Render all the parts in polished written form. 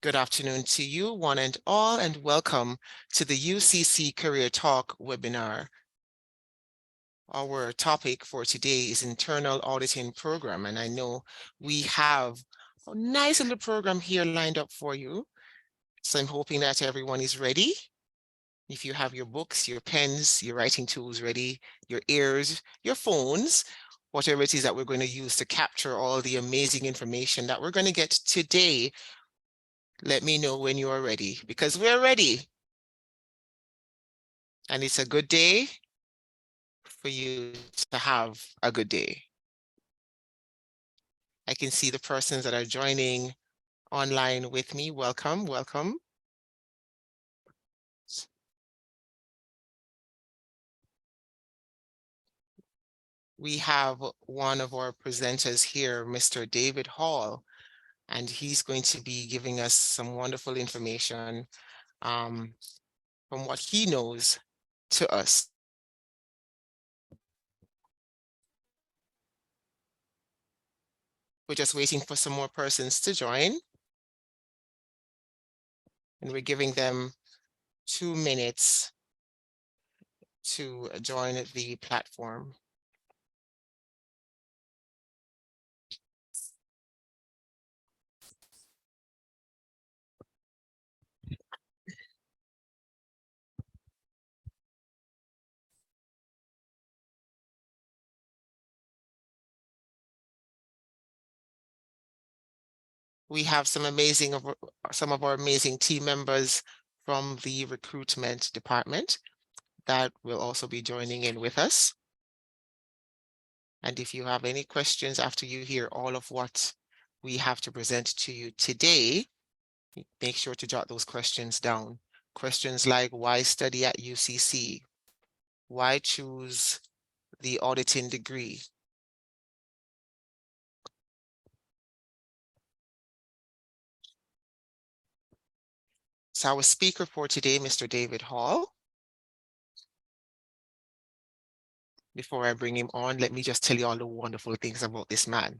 Good afternoon to you, one and all, and welcome to the UCC Career Talk webinar. Our topic for today is Internal Auditing Program, and I know we have a nice little program here lined up for you. So I'm hoping that everyone is ready. If you have your books, your pens, your writing tools ready, your ears, your phones, whatever it is that we're going to use to capture all the amazing information that we're going to get today, let me know when you are ready, because we're ready. And it's a good day for you to have a good day. I can see the persons that are joining online with me. Welcome, welcome. We have one of our presenters here, Mr. David Hall, and he's going to be giving us some wonderful information from what he knows to us. We're just waiting for some more persons to join. And we're giving them 2 minutes to join the platform. We have some of our amazing team members from the recruitment department that will also be joining in with us. And if you have any questions after you hear all of what we have to present to you today, make sure to jot those questions down. Questions like, why study at UCC? Why choose the auditing degree? So our speaker for today, Mr. David Hall. Before I bring him on, let me just tell you all the wonderful things about this man.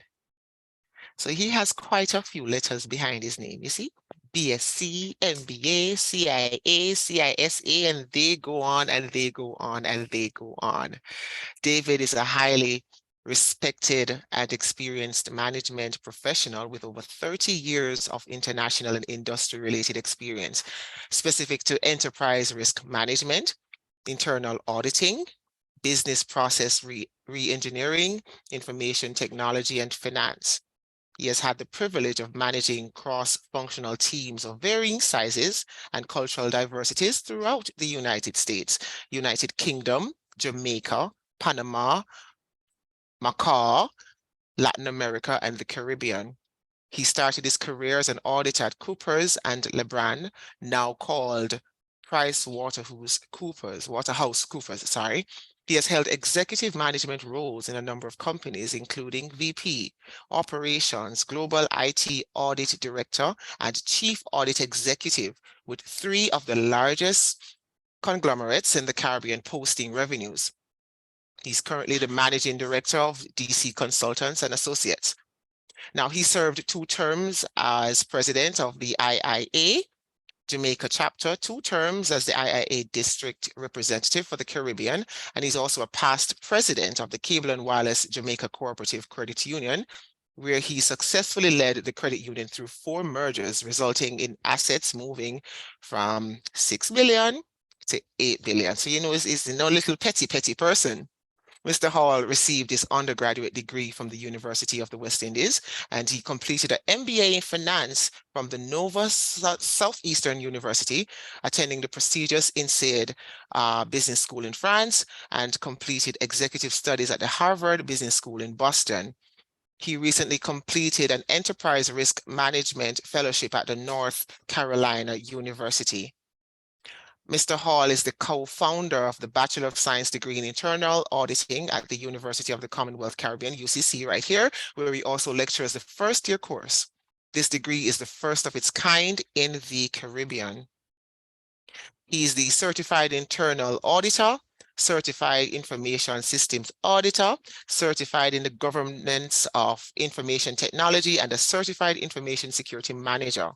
So he has quite a few letters behind his name, you see? BSc, MBA, CIA, CISA, and they go on and they go on and they go on. David is a highly respected and experienced management professional with over 30 years of international and industry-related experience, specific to enterprise risk management, internal auditing, business process re-engineering, information technology, and finance. He has had the privilege of managing cross-functional teams of varying sizes and cultural diversities throughout the United States, United Kingdom, Jamaica, Panama, Macau, Latin America, and the Caribbean. He started his career as an auditor at Coopers and Lebrun, now called Waterhouse Coopers, sorry. He has held executive management roles in a number of companies, including VP, Operations, Global IT Audit Director, and Chief Audit Executive, with 3 of the largest conglomerates in the Caribbean posting revenues. He's currently the Managing Director of DC Consultants and Associates. Now, he served 2 terms as president of the IIA Jamaica chapter, 2 terms as the IIA district representative for the Caribbean, and he's also a past president of the Cable and Wireless Jamaica Cooperative Credit Union, where he successfully led the credit union through 4 mergers, resulting in assets moving from 6 billion to 8 billion. So, you know, he's no little petty person. Mr. Hall received his undergraduate degree from the University of the West Indies, and he completed an MBA in finance from the Nova Southeastern University, attending the prestigious INSEAD Business School in France, and completed executive studies at the Harvard Business School in Boston. He recently completed an enterprise risk management fellowship at the North Carolina University. Mr. Hall is the co-founder of the Bachelor of Science degree in Internal Auditing at the University of the Commonwealth Caribbean, UCC, right here, where he also lectures the first-year course. This degree is the first of its kind in the Caribbean. He is the Certified Internal Auditor, Certified Information Systems Auditor, Certified in the Governance of Information Technology, and a Certified Information Security Manager.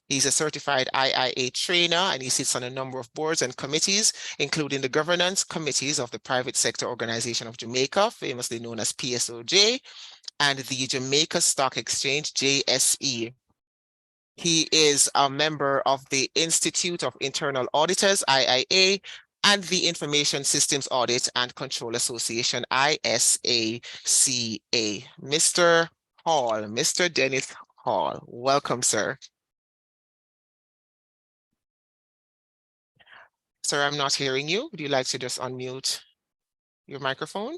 He's a certified IIA trainer, and he sits on a number of boards and committees, including the governance committees of the Private Sector Organization of Jamaica, famously known as PSOJ, and the Jamaica Stock Exchange, JSE. He is a member of the Institute of Internal Auditors, IIA, and the Information Systems Audit and Control Association, ISACA. Mr. Hall, Mr. Dennis Hall, welcome, sir. Sir, I'm not hearing you. Would you like to just unmute your microphone?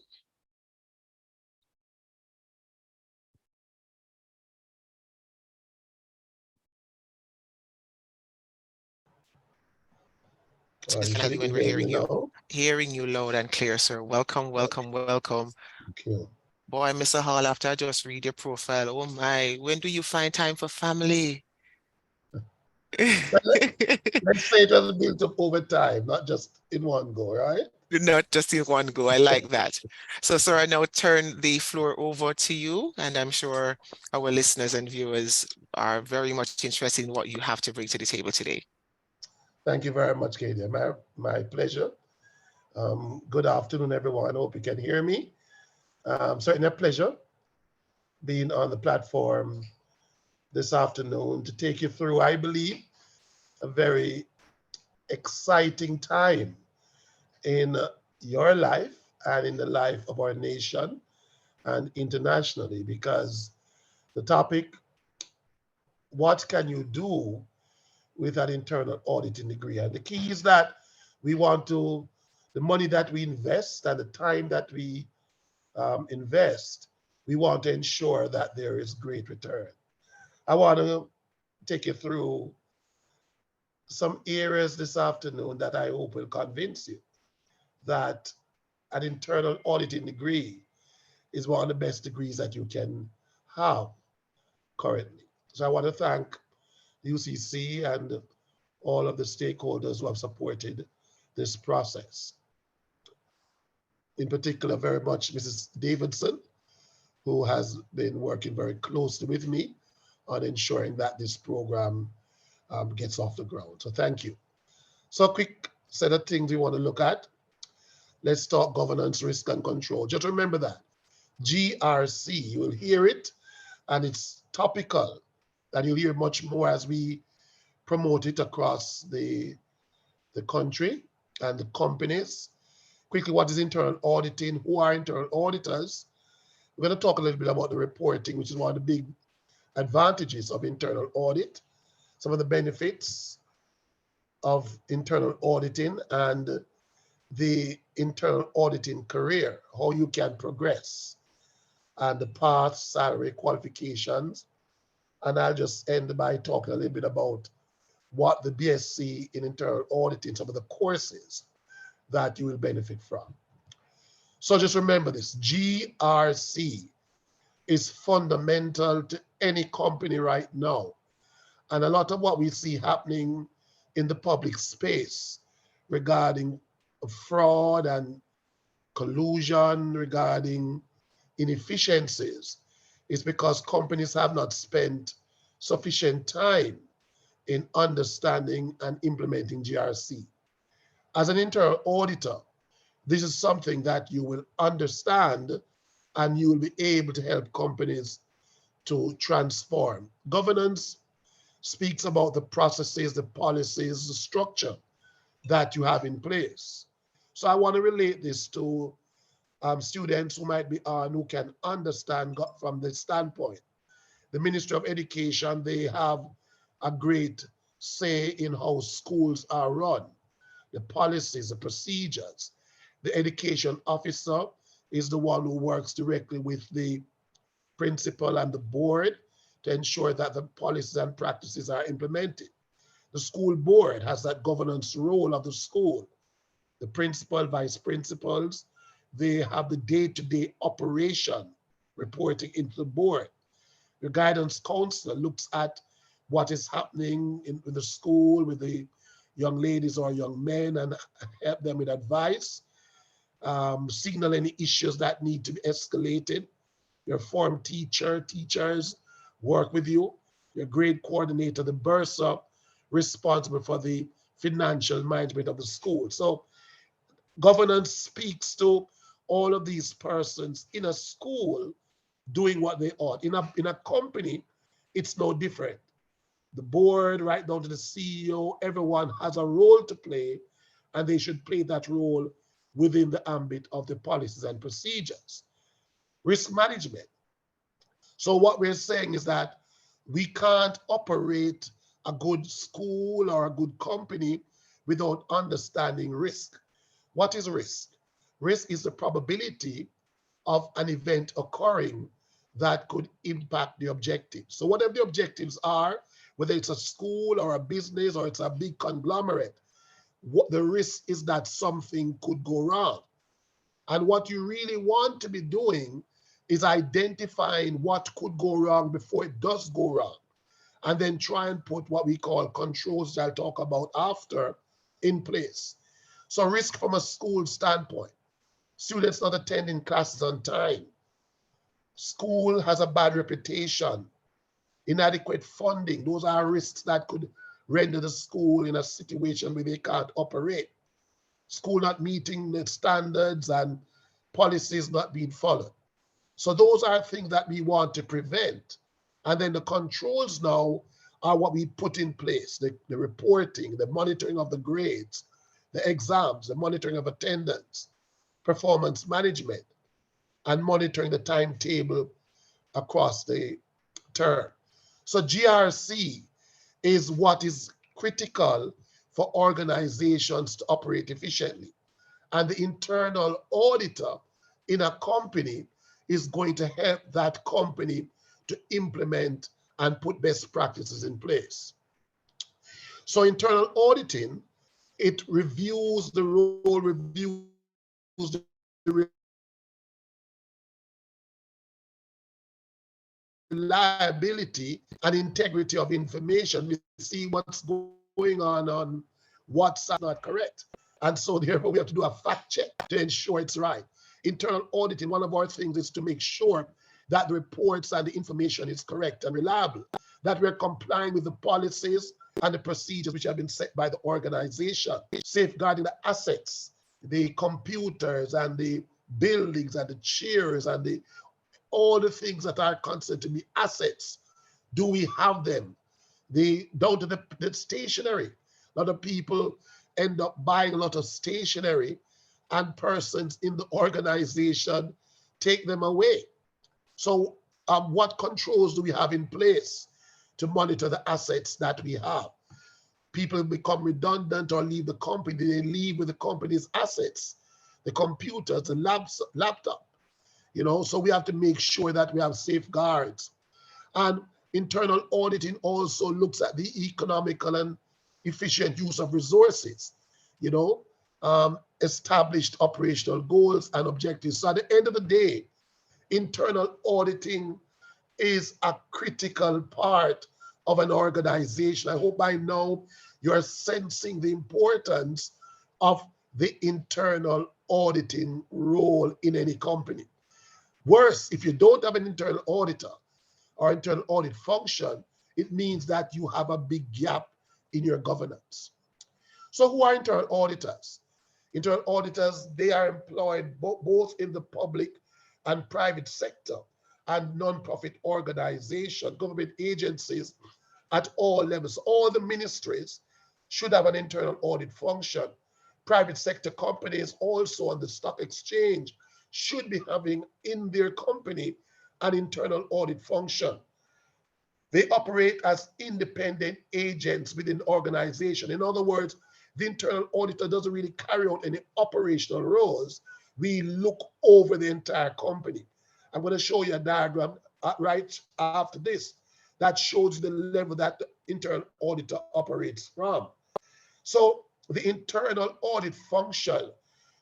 It's You like can when we're hear me hearing you. now? Hearing you loud and clear, sir. Welcome, welcome, welcome. Thank you. Boy, Mr. Hall, after I just read your profile, oh my, when do you find time for family? Let's say it was built up over time, not just in one go, right? Not just in one go. I like that. So, sir, I now turn the floor over to you, and I'm sure our listeners and viewers are very much interested in what you have to bring to the table today. Thank you very much, Katie. My pleasure. Good afternoon, everyone. I hope you can hear me. Certainly a pleasure being on the platform this afternoon to take you through, I believe, a very exciting time in your life and in the life of our nation and internationally, because the topic, what can you do with an internal auditing degree? And the key is that we want to, the money that we invest and the time that we invest, we want to ensure that there is great return. I want to take you through some areas this afternoon that I hope will convince you that an internal auditing degree is one of the best degrees that you can have currently. So I want to thank UCC and all of the stakeholders who have supported this process. In particular, very much Mrs. Davidson, who has been working very closely with me on ensuring that this program gets off the ground. So thank you. So a quick set of things we want to look at. Let's talk governance, risk, and control. Just remember that. GRC, you will hear it, and it's topical, and you'll hear much more as we promote it across the country and the companies. Quickly, what is internal auditing? Who are internal auditors? We're going to talk a little bit about the reporting, which is one of the big advantages of internal audit, some of the benefits of internal auditing and the internal auditing career, how you can progress, and the path, salary, qualifications. And I'll just end by talking a little bit about what the BSc in internal auditing, some of the courses that you will benefit from. So just remember this, GRC is fundamental to any company right now. And a lot of what we see happening in the public space regarding fraud and collusion, regarding inefficiencies, is because companies have not spent sufficient time in understanding and implementing GRC. As an internal auditor, this is something that you will understand and you will be able to help companies to transform. Governance speaks about the processes, the policies, the structure that you have in place. So I want to relate this to students who might be on, who can understand from this standpoint. The Ministry of Education, they have a great say in how schools are run, the policies, the procedures. The education officer is the one who works directly with the principal and the board to ensure that the policies and practices are implemented. The school board has that governance role of the school. The principal, vice principals, they have the day-to-day operation reporting into the board. The guidance counselor looks at what is happening in the school with the young ladies or young men and help them with advice, signal any issues that need to be escalated. Your form teachers work with you your grade coordinator, the bursar responsible for the financial management of the school. So governance speaks to all of these persons in a school doing what they ought. In a company, it's no different. The board, right down to the CEO, everyone has a role to play, and they should play that role within the ambit of the policies and procedures. Risk management. So what we're saying is that we can't operate a good school or a good company without understanding risk. What is risk? Risk is the probability of an event occurring that could impact the objectives. So whatever the objectives are, whether it's a school or a business or it's a big conglomerate, what the risk is that something could go wrong. And what you really want to be doing is identifying what could go wrong before it does go wrong, and then try and put what we call controls that I'll talk about after in place. So risk from a school standpoint, students not attending classes on time, school has a bad reputation, inadequate funding, those are risks that could render the school in a situation where they can't operate, school not meeting the standards and policies not being followed. So those are things that we want to prevent. And then the controls now are what we put in place, the reporting, the monitoring of the grades, the exams, the monitoring of attendance, performance management, and monitoring the timetable across the term. So GRC is what is critical for organizations to operate efficiently. And the internal auditor in a company is going to help that company to implement and put best practices in place. So internal auditing, it reviews the role, reviews the reliability and integrity of information. We see what's going on what side not correct. And so therefore we have to do a fact check to ensure it's right. Internal auditing, one of our things is to make sure that the reports and the information is correct and reliable, that we're complying with the policies and the procedures which have been set by the organization, safeguarding the assets, the computers and the buildings and the chairs and all the things that are considered to be assets. Do we have them? Down to the stationery. A lot of people end up buying a lot of stationery and persons in the organization take them away. So what controls do we have in place to monitor the assets that we have? People become redundant or leave the company. They leave with the company's assets, the computers, the laptop, so we have to make sure that we have safeguards. And internal auditing also looks at the economical and efficient use of resources, established operational goals and objectives. So at the end of the day, internal auditing is a critical part of an organization. I hope by now you're sensing the importance of the internal auditing role in any company. Worse, if you don't have an internal auditor or internal audit function, it means that you have a big gap in your governance. So who are internal auditors? Internal auditors, they are employed both in the public and private sector and non-profit organizations, government agencies at all levels. All the ministries should have an internal audit function. Private sector companies also on the stock exchange should be having in their company an internal audit function. They operate as independent agents within the organization. In other words, the internal auditor doesn't really carry out any operational roles. We look over the entire company. I'm going to show you a diagram right after this that shows the level that the internal auditor operates from. So the internal audit function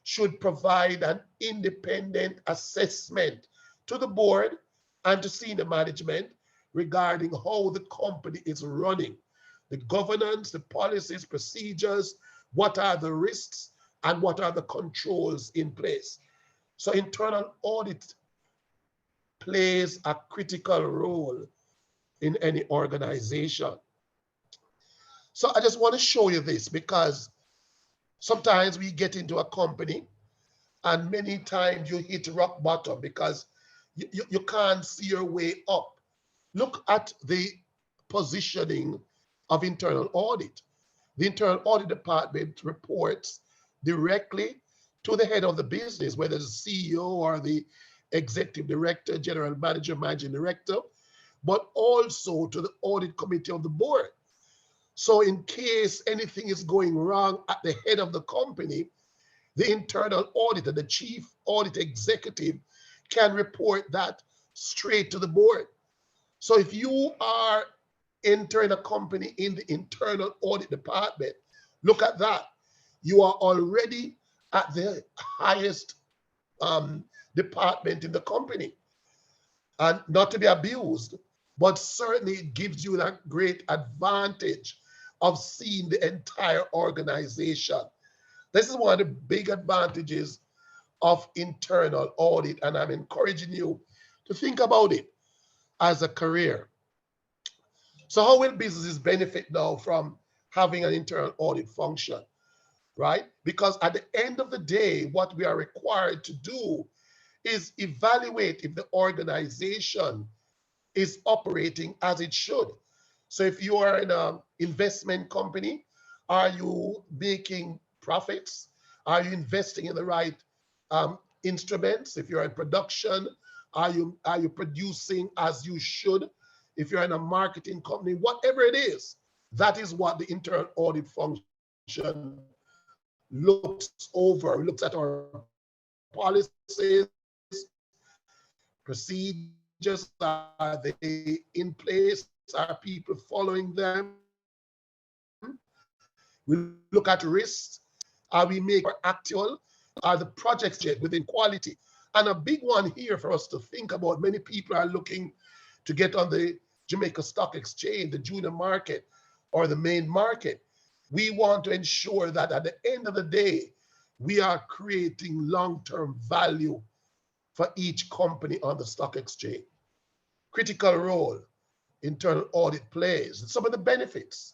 should provide an independent assessment to the board and to senior management regarding how the company is running, the governance, the policies, procedures, what are the risks, and what are the controls in place. So internal audit plays a critical role in any organization. So I just want to show you this because sometimes we get into a company and many times you hit rock bottom because you can't see your way up. Look at the positioning of internal audit. The internal audit department reports directly to the head of the business, whether it's the CEO or the executive director, general manager, managing director, but also to the audit committee of the board. So in case anything is going wrong at the head of the company, the internal auditor, the chief audit executive, can report that straight to the board. So if you are entering a company in the internal audit department, look at that. You are already at the highest department in the company. And not to be abused, but certainly it gives you that great advantage of seeing the entire organization. This is one of the big advantages of internal audit, and I'm encouraging you to think about it as a career. So how will businesses benefit now from having an internal audit function, right? Because at the end of the day, what we are required to do is evaluate if the organization is operating as it should. So if you are in an investment company, are you making profits? Are you investing in the right instruments? If you're in production, are you producing as you should? If you're in a marketing company, whatever it is, that is what the internal audit function looks over. It looks at our policies, procedures, are they in place? Are people following them? We look at risks. Are we making actual? Are the projects yet within quality? And a big one here for us to think about, many people are looking to get on the Jamaica Stock Exchange, the junior market, or the main market. We want to ensure that at the end of the day, we are creating long-term value for each company on the stock exchange. Critical role internal audit plays. Some of the benefits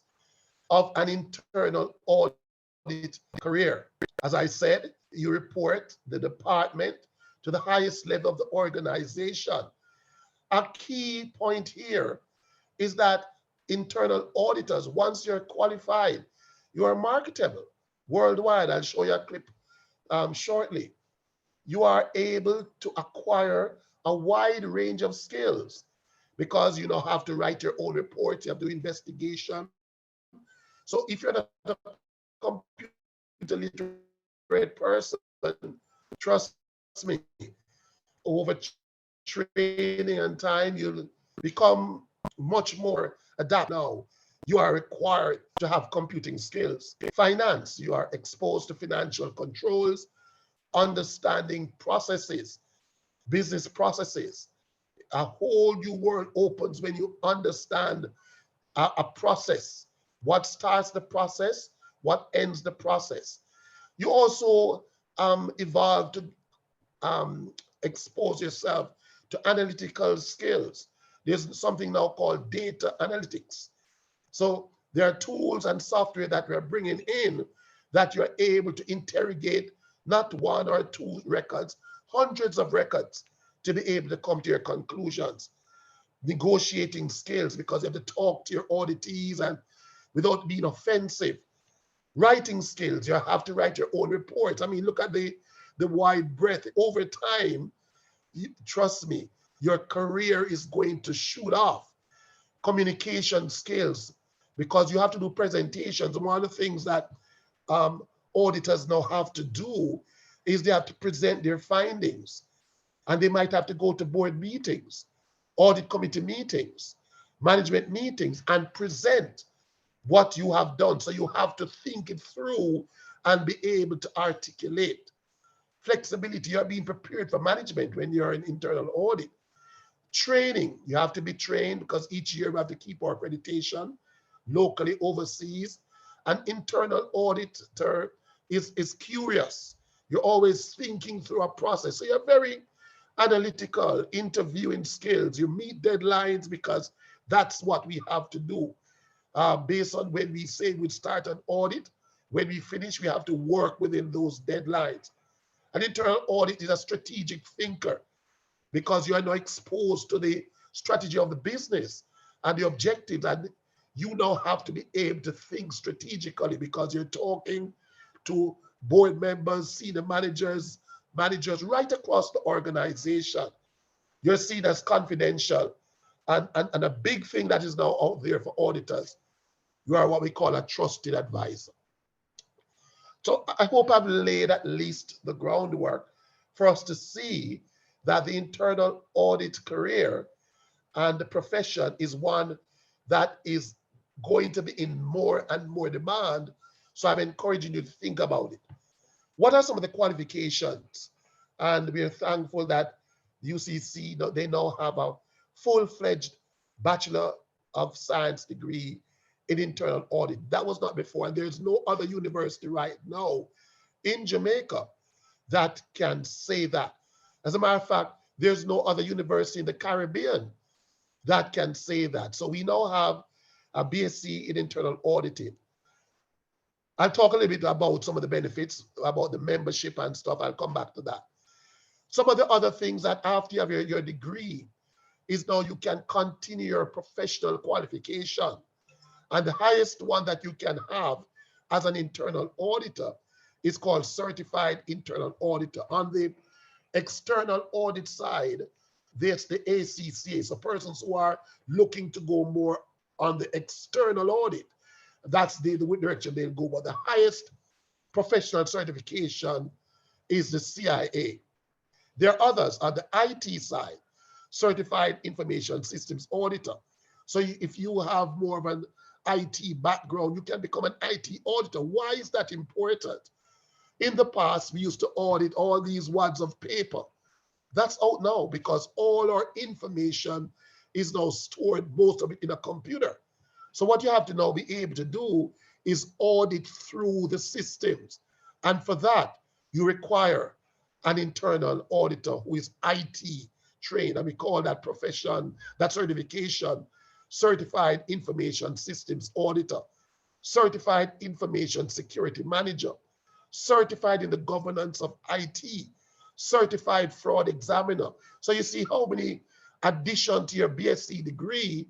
of an internal audit career. As I said, you report the department to the highest level of the organization. A key point here is that internal auditors, once you're qualified, you are marketable worldwide. I'll show you a clip shortly. You are able to acquire a wide range of skills because you now have to write your own reports, you have to do investigation. So if you're not a computer literate person, trust me, over training and time, you'll become much more adaptable. Now, you are required to have computing skills. Finance, you are exposed to financial controls, understanding processes, business processes. A whole new world opens when you understand a process, what starts the process, what ends the process. You also evolve to expose yourself to analytical skills. There's something now called data analytics. So there are tools and software that we're bringing in that you're able to interrogate not one or two records, hundreds of records to be able to come to your conclusions. Negotiating skills, because you have to talk to your auditees and without being offensive. Writing skills, you have to write your own reports. I mean, look at the wide breadth. Over time, trust me, your career is going to shoot off. Communication skills, because you have to do presentations. One of the things that auditors now have to do is they have to present their findings, and they might have to go to board meetings, audit committee meetings, management meetings, and present what you have done. So you have to think it through and be able to articulate. Flexibility, you're being prepared for management when you're in internal audit. Training, you have to be trained because each year we have to keep our accreditation locally, overseas. An internal auditor is curious. You're always thinking through a process. So you're very analytical, interviewing skills. You meet deadlines because That's what we have to do. Based on when we say we start an audit, when we finish, we have to work within those deadlines. An internal audit is a strategic thinker because you are now exposed to the strategy of the business and the objectives, and you now have to be able to think strategically because you're talking to board members, senior managers, managers right across the organization. You're seen as confidential. And a big thing that is now out there for auditors, you are what we call a trusted advisor. So I hope I've laid at least the groundwork for us to see that the internal audit career and the profession is one that is going to be in more and more demand. So I'm encouraging you to think about it. What are some of the qualifications? And we are thankful that UCC, they now have a full-fledged Bachelor of Science degree in internal audit. That was not before, and there's no other university right now in Jamaica that can say that. As a matter of fact, there's no other university in the Caribbean that can say that. So we now have a BSc in internal auditing. I'll talk a little bit about some of the benefits, about the membership and stuff. I'll come back to that. Some of the other things that after you have your degree is now you can continue your professional qualification. And the highest one that you can have as an internal auditor is called Certified Internal Auditor. On the external audit side, there's the ACCA. So persons who are looking to go more on the external audit, that's the direction they'll go. But the highest professional certification is the CIA. There are others on the IT side, Certified Information Systems Auditor. So if you have more of an IT background, you can become an IT auditor. Why is that important? In the past, we used to audit all these wads of paper. That's out now because all our information is now stored, most of it in a computer. So what you have to now be able to do is audit through the systems. And for that, you require an internal auditor who is IT trained. And we call that profession, that certification, Certified Information Systems Auditor, Certified Information Security Manager, Certified in the Governance of IT, Certified Fraud Examiner. So you see how many addition to your BSc degree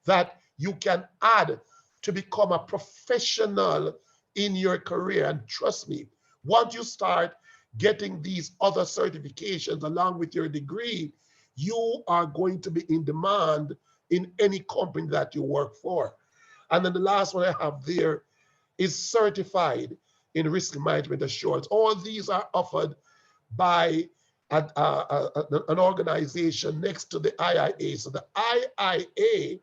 that you can add to become a professional in your career. And trust me, once you start getting these other certifications along with your degree, you are going to be in demand in any company that you work for. And then the last one I have there is Certified in Risk Management Assurance. All these are offered by an organization next to the IIA. So the IIA,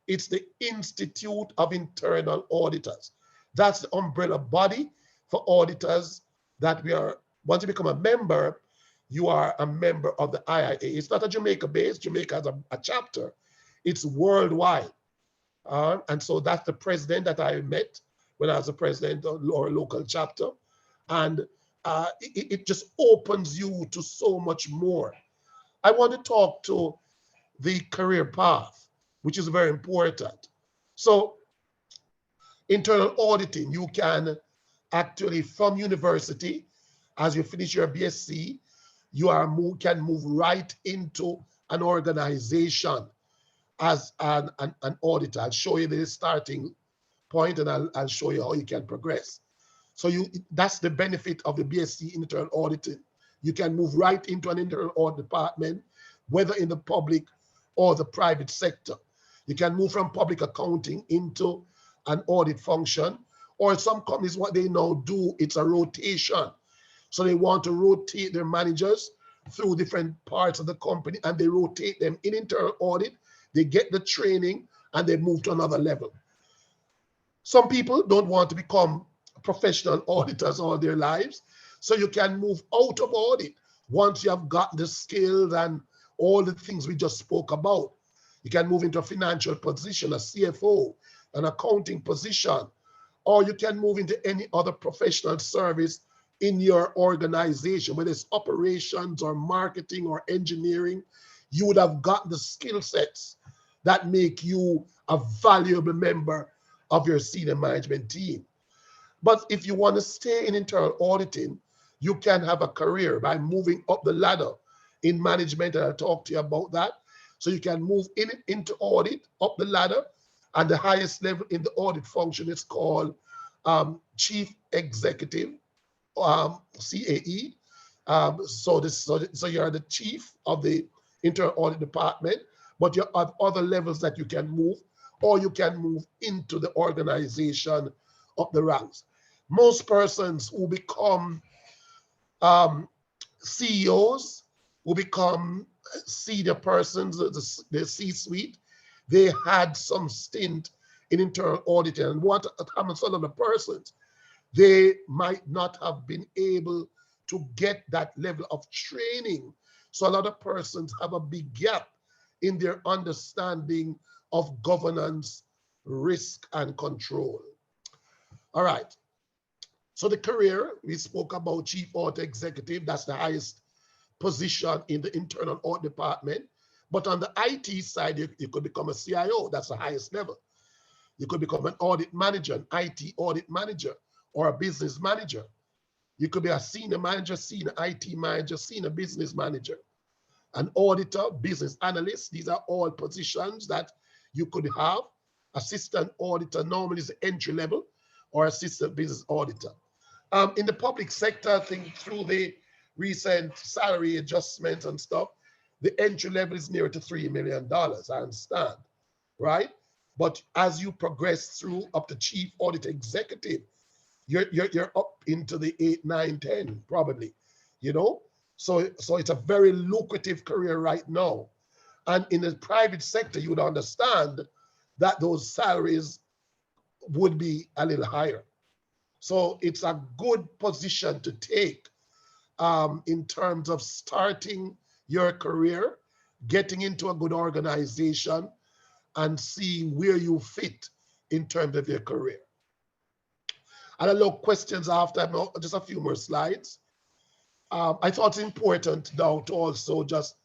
it's the Institute of Internal Auditors. That's the umbrella body for auditors that we are. Once you become a member, you are a member of the IIA. It's not a Jamaica base. Jamaica has a chapter. It's worldwide. And so that's the president that I met when I was the president of our local chapter. And it just opens you to so much more. I want to talk to the career path, which is very important. So internal auditing, you can actually from university, as you finish your BSc, you can move right into an organization as an auditor. I'll show you the starting point and I'll show you how you can progress. So that's the benefit of the BSc internal auditing. You can move right into an internal audit department, whether in the public or the private sector. You can move from public accounting into an audit function, or some companies, what they now do, it's a rotation. So they want to rotate their managers through different parts of the company and they rotate them in internal audit. They get the training and they move to another level. Some people don't want to become professional auditors all their lives. So you can move out of audit once you have got the skills and all the things we just spoke about. You can move into a financial position, a CFO, an accounting position, or you can move into any other professional service in your organization, whether it's operations or marketing or engineering. You would have got the skill sets that make you a valuable member of your senior management team. But if you want to stay in internal auditing, you can have a career by moving up the ladder in management, and I'll talk to you about that. So you can move into audit, up the ladder, and the highest level in the audit function is called Chief Executive, CAE. So you're the chief of the internal audit department, but you have other levels that you can move, or you can move into the organization up the ranks. Most persons who become CEOs, who become senior persons, the C-suite, they had some stint in internal auditing. And what happens to a lot of persons, they might not have been able to get that level of training. So a lot of persons have a big gap in their understanding of governance, risk, and control. All right. So the career, we spoke about chief audit executive. That's the highest position in the internal audit department. But on the IT side, you could become a CIO. That's the highest level. You could become an audit manager, an IT audit manager, or a business manager. You could be a senior manager, senior IT manager, senior business manager, an auditor, business analyst. These are all positions that you could have. Assistant auditor normally is the entry level, or assistant business auditor. In the public sector, I think through the recent salary adjustments and stuff, the entry level is near to $3 million, I understand, right? But as you progress through up to chief audit executive, you're up into the 8, 9, 10, probably, you know? So it's a very lucrative career right now. And in the private sector, you would understand that those salaries would be a little higher. So it's a good position to take in terms of starting your career, getting into a good organization, and seeing where you fit in terms of your career. I'll allow questions after, just a few more slides. I thought it's important now to also just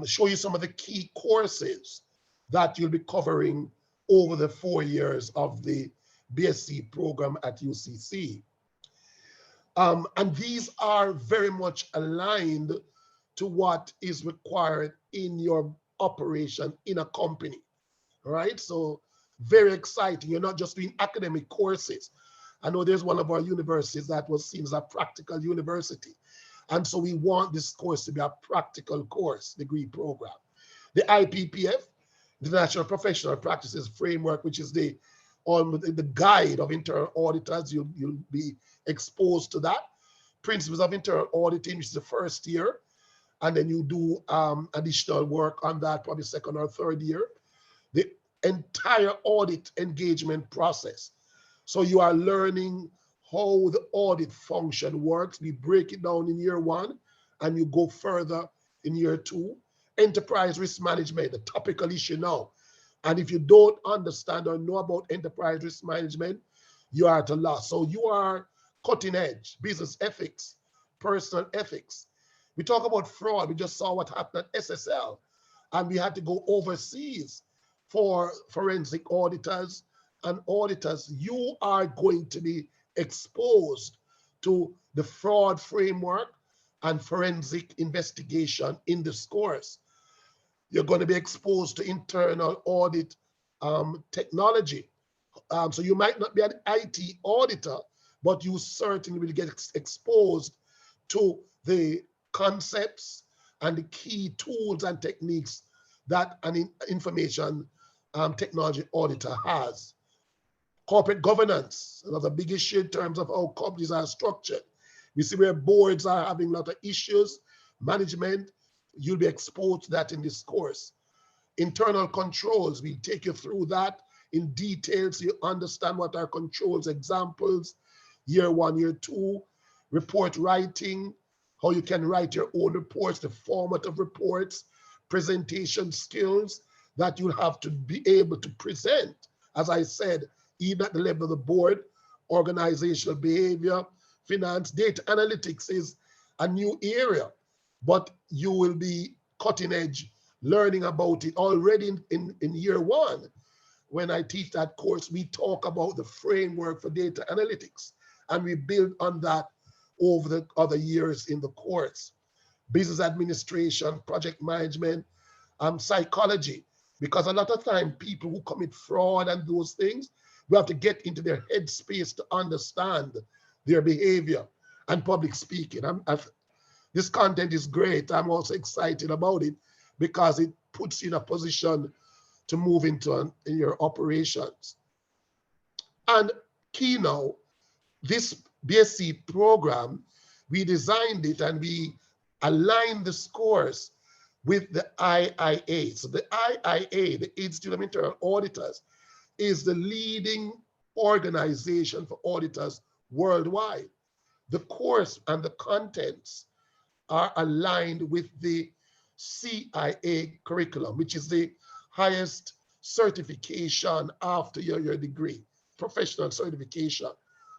show you some of the key courses that you'll be covering over the 4 years of the BSc program at UCC. And these are very much aligned to what is required in your operation in a company, right? So very exciting. You're not just doing academic courses. I know there's one of our universities that was seen as a practical university. And so we want this course to be a practical course degree program. The IPPF, the National Professional Practices Framework, which is the guide of internal auditors, you'll be exposed to that. Principles of Internal Auditing, which is the first year. And then you do additional work on that, probably second or third year. The entire audit engagement process. So you are learning how the audit function works. We break it down in year 1 and you go further in year 2. Enterprise risk management, the topical issue now. And if you don't understand or know about enterprise risk management, you are at a loss. So you are cutting edge, business ethics, personal ethics. We talk about fraud. We just saw what happened at SSL. And we had to go overseas for forensic auditors and auditors. You are going to be exposed to the fraud framework and forensic investigation in this course. You're going to be exposed to internal audit technology. So you might not be an IT auditor, but you certainly will get exposed to the concepts and the key tools and techniques that an information technology auditor has. Corporate governance, another big issue in terms of how companies are structured. We see where boards are having a lot of issues. Management, you'll be exposed to that in this course. Internal controls, we take you through that in detail so you understand what are controls examples, year 1, year 2, report writing, how you can write your own reports, the format of reports, presentation skills that you'll have to be able to present. As I said, even at the level of the board, organizational behavior, finance, data analytics is a new area, but you will be cutting edge learning about it already in year one. When I teach that course, we talk about the framework for data analytics, and we build on that over the other years in the course. Business administration, project management, psychology, because a lot of time people who commit fraud and those things, we have to get into their headspace to understand their behavior and public speaking. This content is great. I'm also excited about it because it puts you in a position to move into in your operations. And key now, this BSc program, we designed it and we aligned the scores with the IIA. So the IIA, the Institute of Internal Auditors, is the leading organization for auditors worldwide. The course and the contents are aligned with the CIA curriculum, which is the highest certification after your degree, professional certification.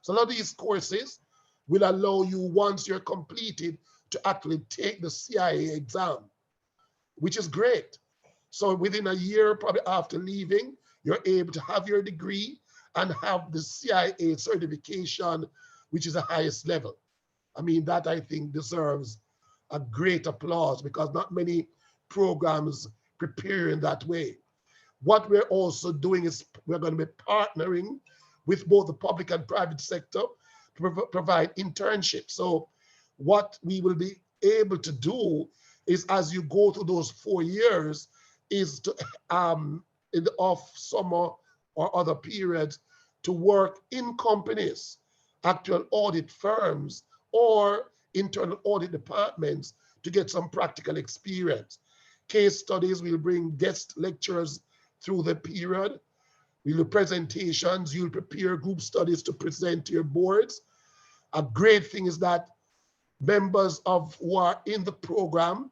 So a lot of these courses will allow you, once you're completed, to actually take the CIA exam, which is great. So within a year, probably after leaving, you're able to have your degree and have the CIA certification, which is the highest level. I mean, that I think deserves a great applause because not many programs prepare in that way. What we're also doing is we're going to be partnering with both the public and private sector to provide internships. So what we will be able to do is, as you go through those 4 years, is to in the off summer or other periods to work in companies, actual audit firms, or internal audit departments to get some practical experience. Case studies, we'll bring guest lecturers through the period. We'll do presentations, you'll prepare group studies to present to your boards. A great thing is that members who are in the program,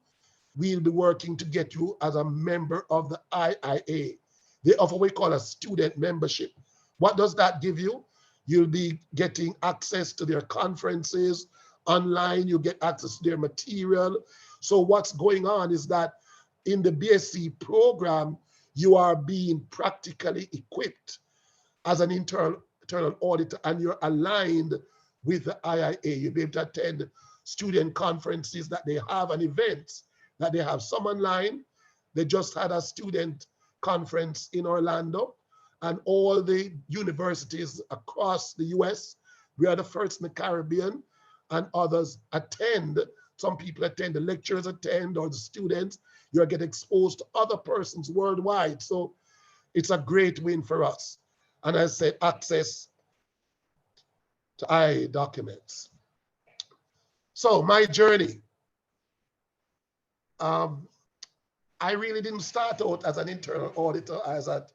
we'll be working to get you as a member of the IIA. They offer what we call a student membership. What does that give you? You'll be getting access to their conferences online, you get access to their material. So what's going on is that in the BSc program, you are being practically equipped as an internal auditor, and you're aligned with the IIA. You'll be able to attend student conferences that they have and events that they have, some online. They just had a student conference in Orlando, and all the universities across the US, we are the first in the Caribbean, and others attend. Some people attend, the lecturers attend, or the students. You're getting exposed to other persons worldwide. So it's a great win for us. And as I said, access to IIA documents. So my journey. I really didn't start out as an internal auditor. I was at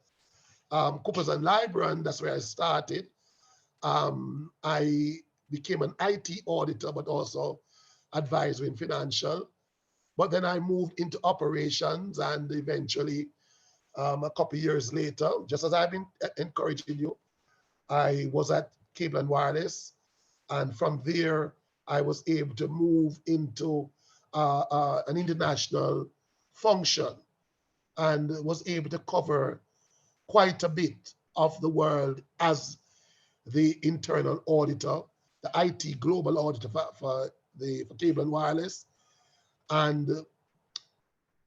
Coopers and Lybrand, that's where I started. I became an IT auditor, but also advisory and financial. But then I moved into operations, and eventually, a couple of years later, just as I've been encouraging you, I was at Cable and Wireless. And from there, I was able to move into an international function and was able to cover quite a bit of the world as the internal auditor, the IT global auditor for Cable and Wireless. And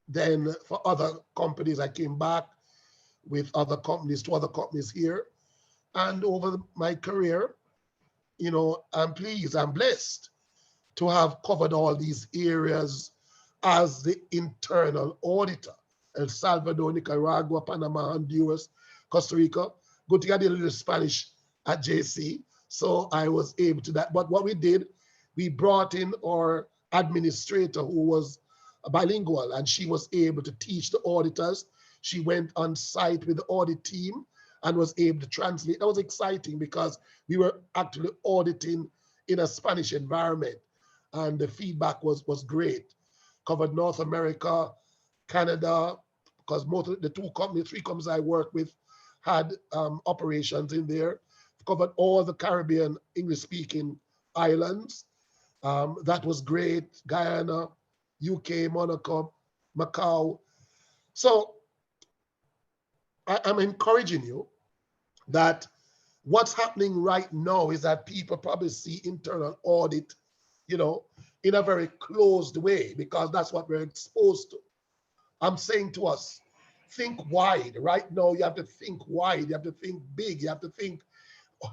then for other companies, I came back with other companies, to other companies here. And over my career, you know, I'm pleased, I'm blessed to have covered all these areas as the internal auditor. El Salvador, Nicaragua, Panama, Honduras, Costa Rica. Good thing I did a little Spanish at JC, so I was able to that. But what we did, we brought in our administrator who was bilingual, and she was able to teach the auditors. She went on site with the audit team and was able to translate. That was exciting because we were actually auditing in a Spanish environment, and the feedback was great. Covered North America, Canada, because most of the three companies I work with had operations in there. Covered all the Caribbean English-speaking islands. That was great. Guyana, UK, Monaco, Macau. So I'm encouraging you that what's happening right now is that people probably see internal audit, you know, in a very closed way because that's what we're exposed to. I'm saying to us, think wide. Right now, you have to think wide. You have to think big. You have to think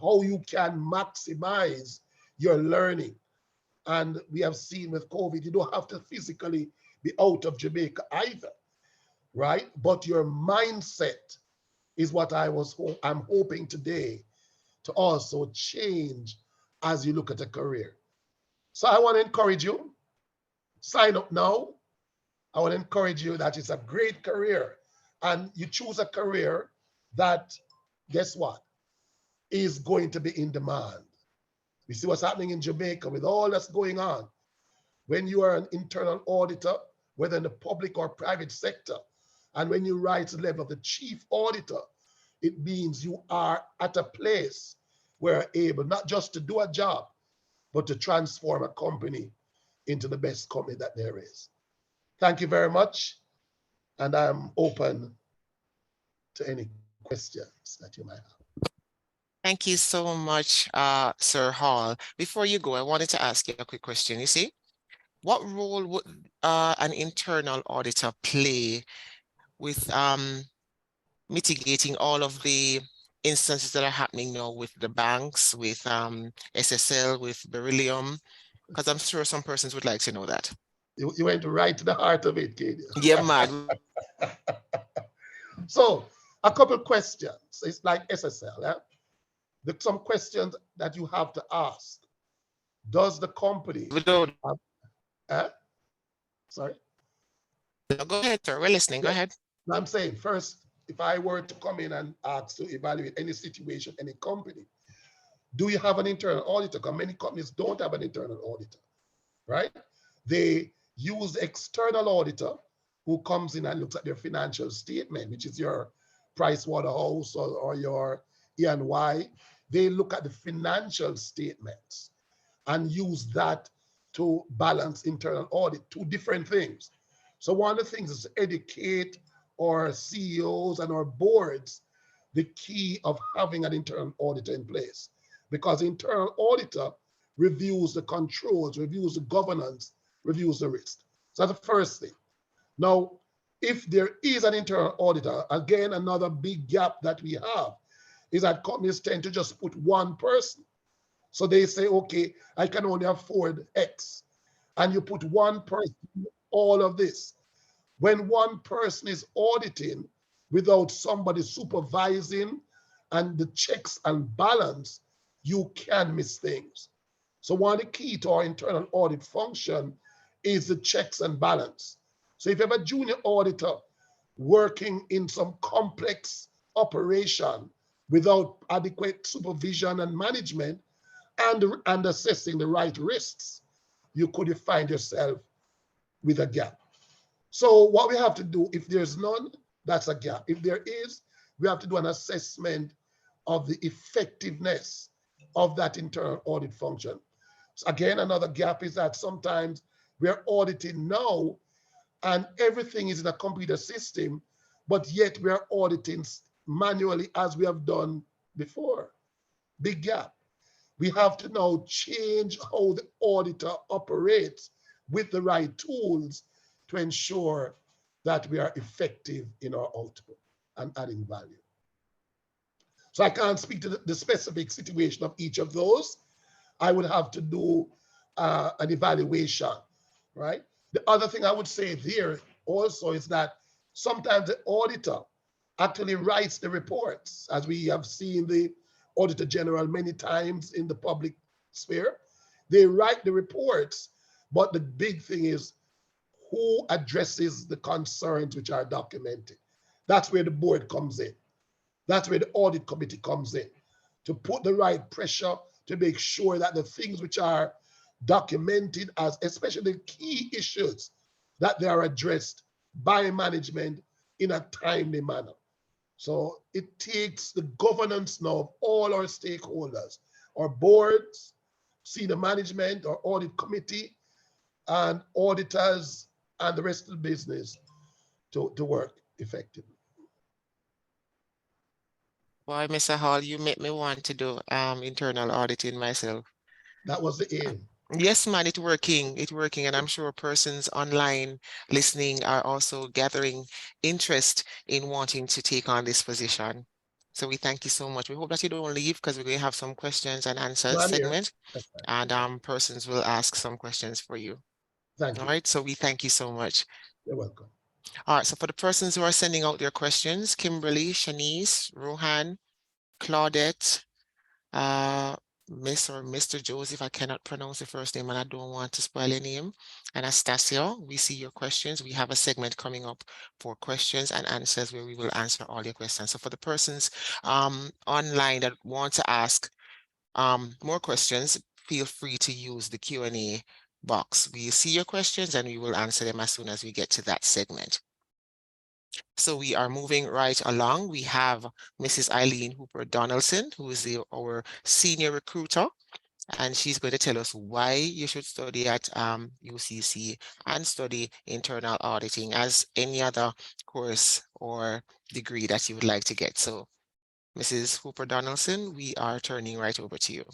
how you can maximize your learning. And we have seen with COVID, you don't have to physically be out of Jamaica either, right? But your mindset is what I'm hoping today to also change as you look at a career. So I want to encourage you, sign up now. I want to encourage you that it's a great career and you choose a career that, guess what, is going to be in demand. We see what's happening in Jamaica with all that's going on. When you are an internal auditor, whether in the public or private sector, and when you rise to the level of the chief auditor, it means you are at a place where you're able not just to do a job, but to transform a company into the best company that there is. Thank you very much. And I'm open to any questions that you might have. Thank you so much, Sir Hall. Before you go, I wanted to ask you a quick question. You see, what role would an internal auditor play with mitigating all of the instances that are happening now with the banks, with SSL, with Beryllium? Because I'm sure some persons would like to know that. You went right to the heart of it, Katie. Yeah, man. So a couple questions. It's like SSL. Yeah? Some questions that you have to ask. Does the company have, sorry? No, go ahead, sir. We're listening. Go ahead. I'm saying first, if I were to come in and ask to evaluate any situation, any company, do you have an internal auditor? Because many companies don't have an internal auditor, right? They use the external auditor who comes in and looks at their financial statement, which is your Price Waterhouse or your E&Y. They look at the financial statements and use that to balance internal audit, two different things. So one of the things is to educate our CEOs and our boards the key of having an internal auditor in place, because the internal auditor reviews the controls, reviews the governance, reviews the risk. So that's the first thing. Now, if there is an internal auditor, again, another big gap that we have is that companies tend to just put one person. So they say, okay, I can only afford X. And you put one person, all of this. When one person is auditing without somebody supervising and the checks and balance, you can miss things. So one of the key to our internal audit function is the checks and balance. So if you have a junior auditor working in some complex operation without adequate supervision and management and assessing the right risks, you could find yourself with a gap. So what we have to do, if there's none, that's a gap. If there is, we have to do an assessment of the effectiveness of that internal audit function. So again, another gap is that sometimes we're auditing now and everything is in a computer system, but yet we're auditing manually as we have done before. Big gap. We have to now change how the auditor operates with the right tools to ensure that we are effective in our output and adding value. So I can't speak to the specific situation of each of those. I would have to do an evaluation, right? The other thing I would say there also is that sometimes the auditor actually writes the reports, as we have seen the Auditor General many times in the public sphere. They write the reports, but the big thing is who addresses the concerns which are documented. That's where the board comes in. That's where the audit committee comes in, to put the right pressure to make sure that the things which are documented as especially the key issues, that they are addressed by management in a timely manner. So it takes the governance now of all our stakeholders, our boards, senior management, our audit committee, and auditors, and the rest of the business to work effectively. Why, Mr. Hall, you make me want to do internal auditing myself. That was the aim. Yes, man, it's working, and I'm sure persons online listening are also gathering interest in wanting to take on this position. So we thank you so much. We hope that you don't leave because we're going to have some questions and No, answers I'm here. segment, That's fine. and persons will ask some questions for you. Thank All you. right, so we thank you so much. You're welcome. All right, so for the persons who are sending out their questions, Kimberly, Shanice, Rohan, Claudette, uh, Miss or Mr. Joseph, I cannot pronounce the first name and I don't want to spoil your name. Anastasia, we see your questions. We have a segment coming up for questions and answers where we will answer all your questions. So for the persons online that want to ask more questions, feel free to use the Q&A box. We see your questions and we will answer them as soon as we get to that segment. So we are moving right along. We have Mrs. Eileen Hooper Donaldson, who is our senior recruiter, and she's going to tell us why you should study at UCC and study internal auditing as any other course or degree that you would like to get. So Mrs. Hooper Donaldson, we are turning right over to you.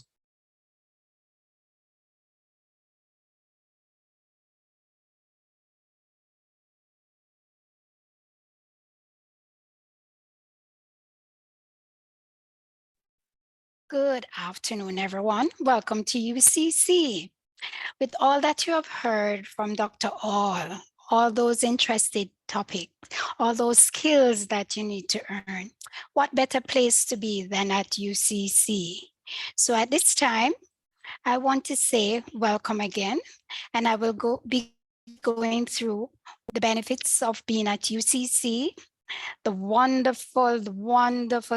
Good afternoon, everyone. Welcome to UCC. With all that you have heard from Dr. all those interested topics, all those skills that you need to earn, what better place to be than at UCC? So at this time, I want to say welcome again, and I will be going through the benefits of being at UCC, the wonderful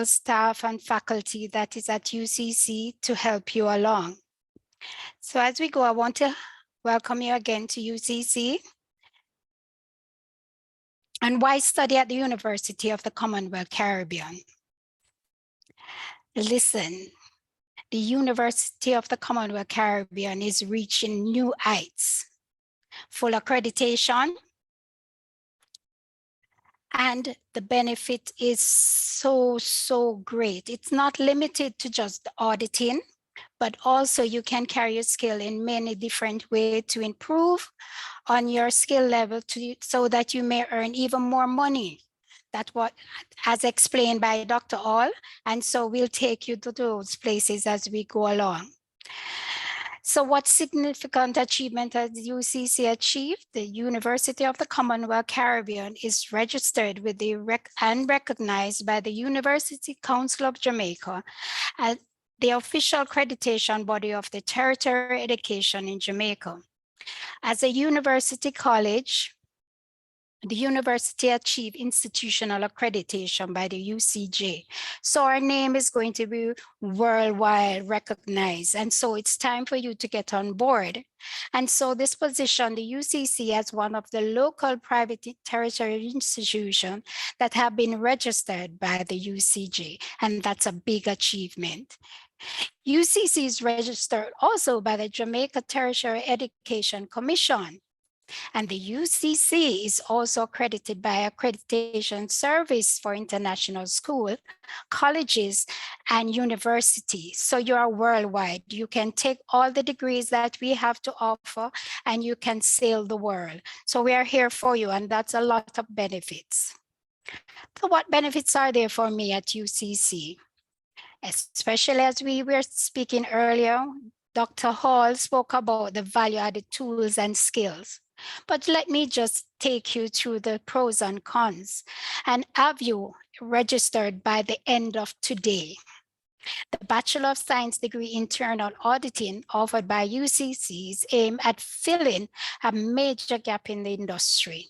staff and faculty that is at UCC to help you along. So as we go, I want to welcome you again to UCC. And why study at the University of the Commonwealth Caribbean? Listen, the University of the Commonwealth Caribbean is reaching new heights, full accreditation, and the benefit is so great. It's not limited to just auditing, but also you can carry your skill in many different ways to improve on your skill level so that you may earn even more money. That's what, as explained by Dr. All, and so we'll take you to those places as we go along. So what significant achievement has UCC achieved? The University of the Commonwealth Caribbean is registered with and recognized by the University Council of Jamaica as the official accreditation body of the tertiary education in Jamaica. As a university college, the university achieved institutional accreditation by the UCJ. So our name is going to be worldwide recognized. And so it's time for you to get on board. And so this position, the UCC, as one of the local private tertiary institutions that have been registered by the UCJ. And that's a big achievement. UCC is registered also by the Jamaica Tertiary Education Commission. And the UCC is also accredited by Accreditation Service for International School, colleges, and universities. So you are worldwide. You can take all the degrees that we have to offer and you can sail the world. So we are here for you, and that's a lot of benefits. So what benefits are there for me at UCC? Especially as we were speaking earlier, Dr. Hall spoke about the value-added tools and skills. But let me just take you through the pros and cons and have you registered by the end of today. The Bachelor of Science degree internal auditing offered by UCC is aimed at filling a major gap in the industry.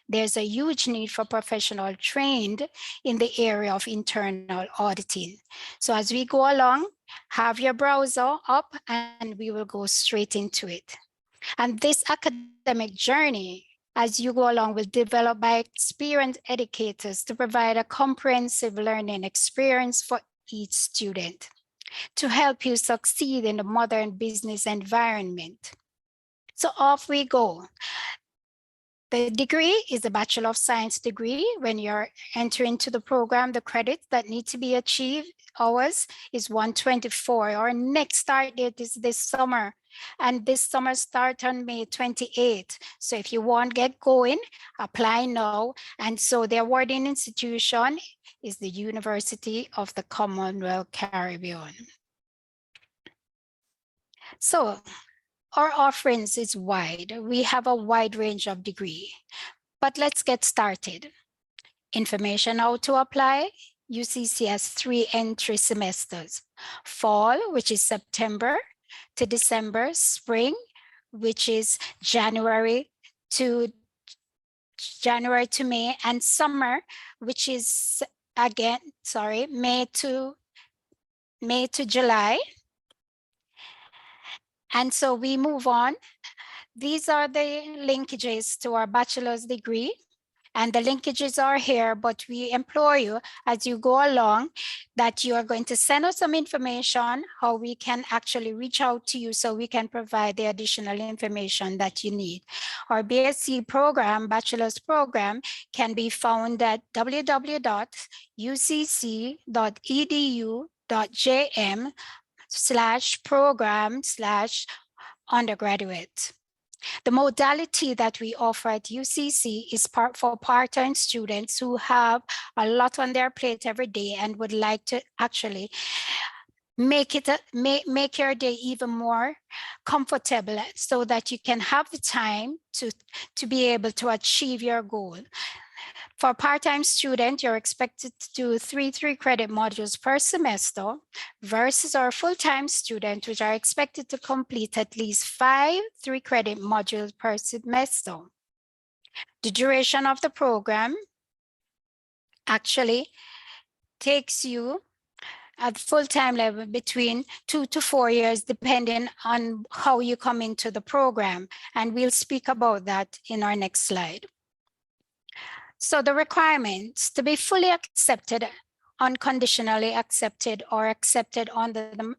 There's a huge need for professionals trained in the area of internal auditing. So as we go along, have your browser up and we will go straight into it. And this academic journey, as you go along, will develop by experienced educators to provide a comprehensive learning experience for each student to help you succeed in the modern business environment. So off we go. The degree is a Bachelor of Science degree. When you're entering into the program, the credits that need to be achieved, hours, is 124. Our next start date is this summer, and this summer start on May 28th. So if you want to get going, apply now. And so the awarding institution is the University of the Commonwealth Caribbean. So our offerings is wide. We have a wide range of degree, but let's get started. Information how to apply. UCC has 3 entry semesters: fall, which is September to December; spring, which is January to May; and summer, which is May to July. And so we move on. These are the linkages to our bachelor's degree, and the linkages are here, but we implore you as you go along that you are going to send us some information how we can actually reach out to you so we can provide the additional information that you need. Our BSc program, bachelor's program, can be found at www.ucc.edu.jm/program/undergraduate. The modality that we offer at UCC is for part-time students who have a lot on their plate every day and would like to actually make your day even more comfortable so that you can have the time to be able to achieve your goal. For a part-time student, you're expected to do 3 3-credit modules per semester versus our full-time student, which are expected to complete at least 5 3-credit modules per semester. The duration of the program actually takes you at full-time level between 2 to 4 years, depending on how you come into the program. And we'll speak about that in our next slide. So the requirements to be fully accepted, unconditionally accepted, or accepted under the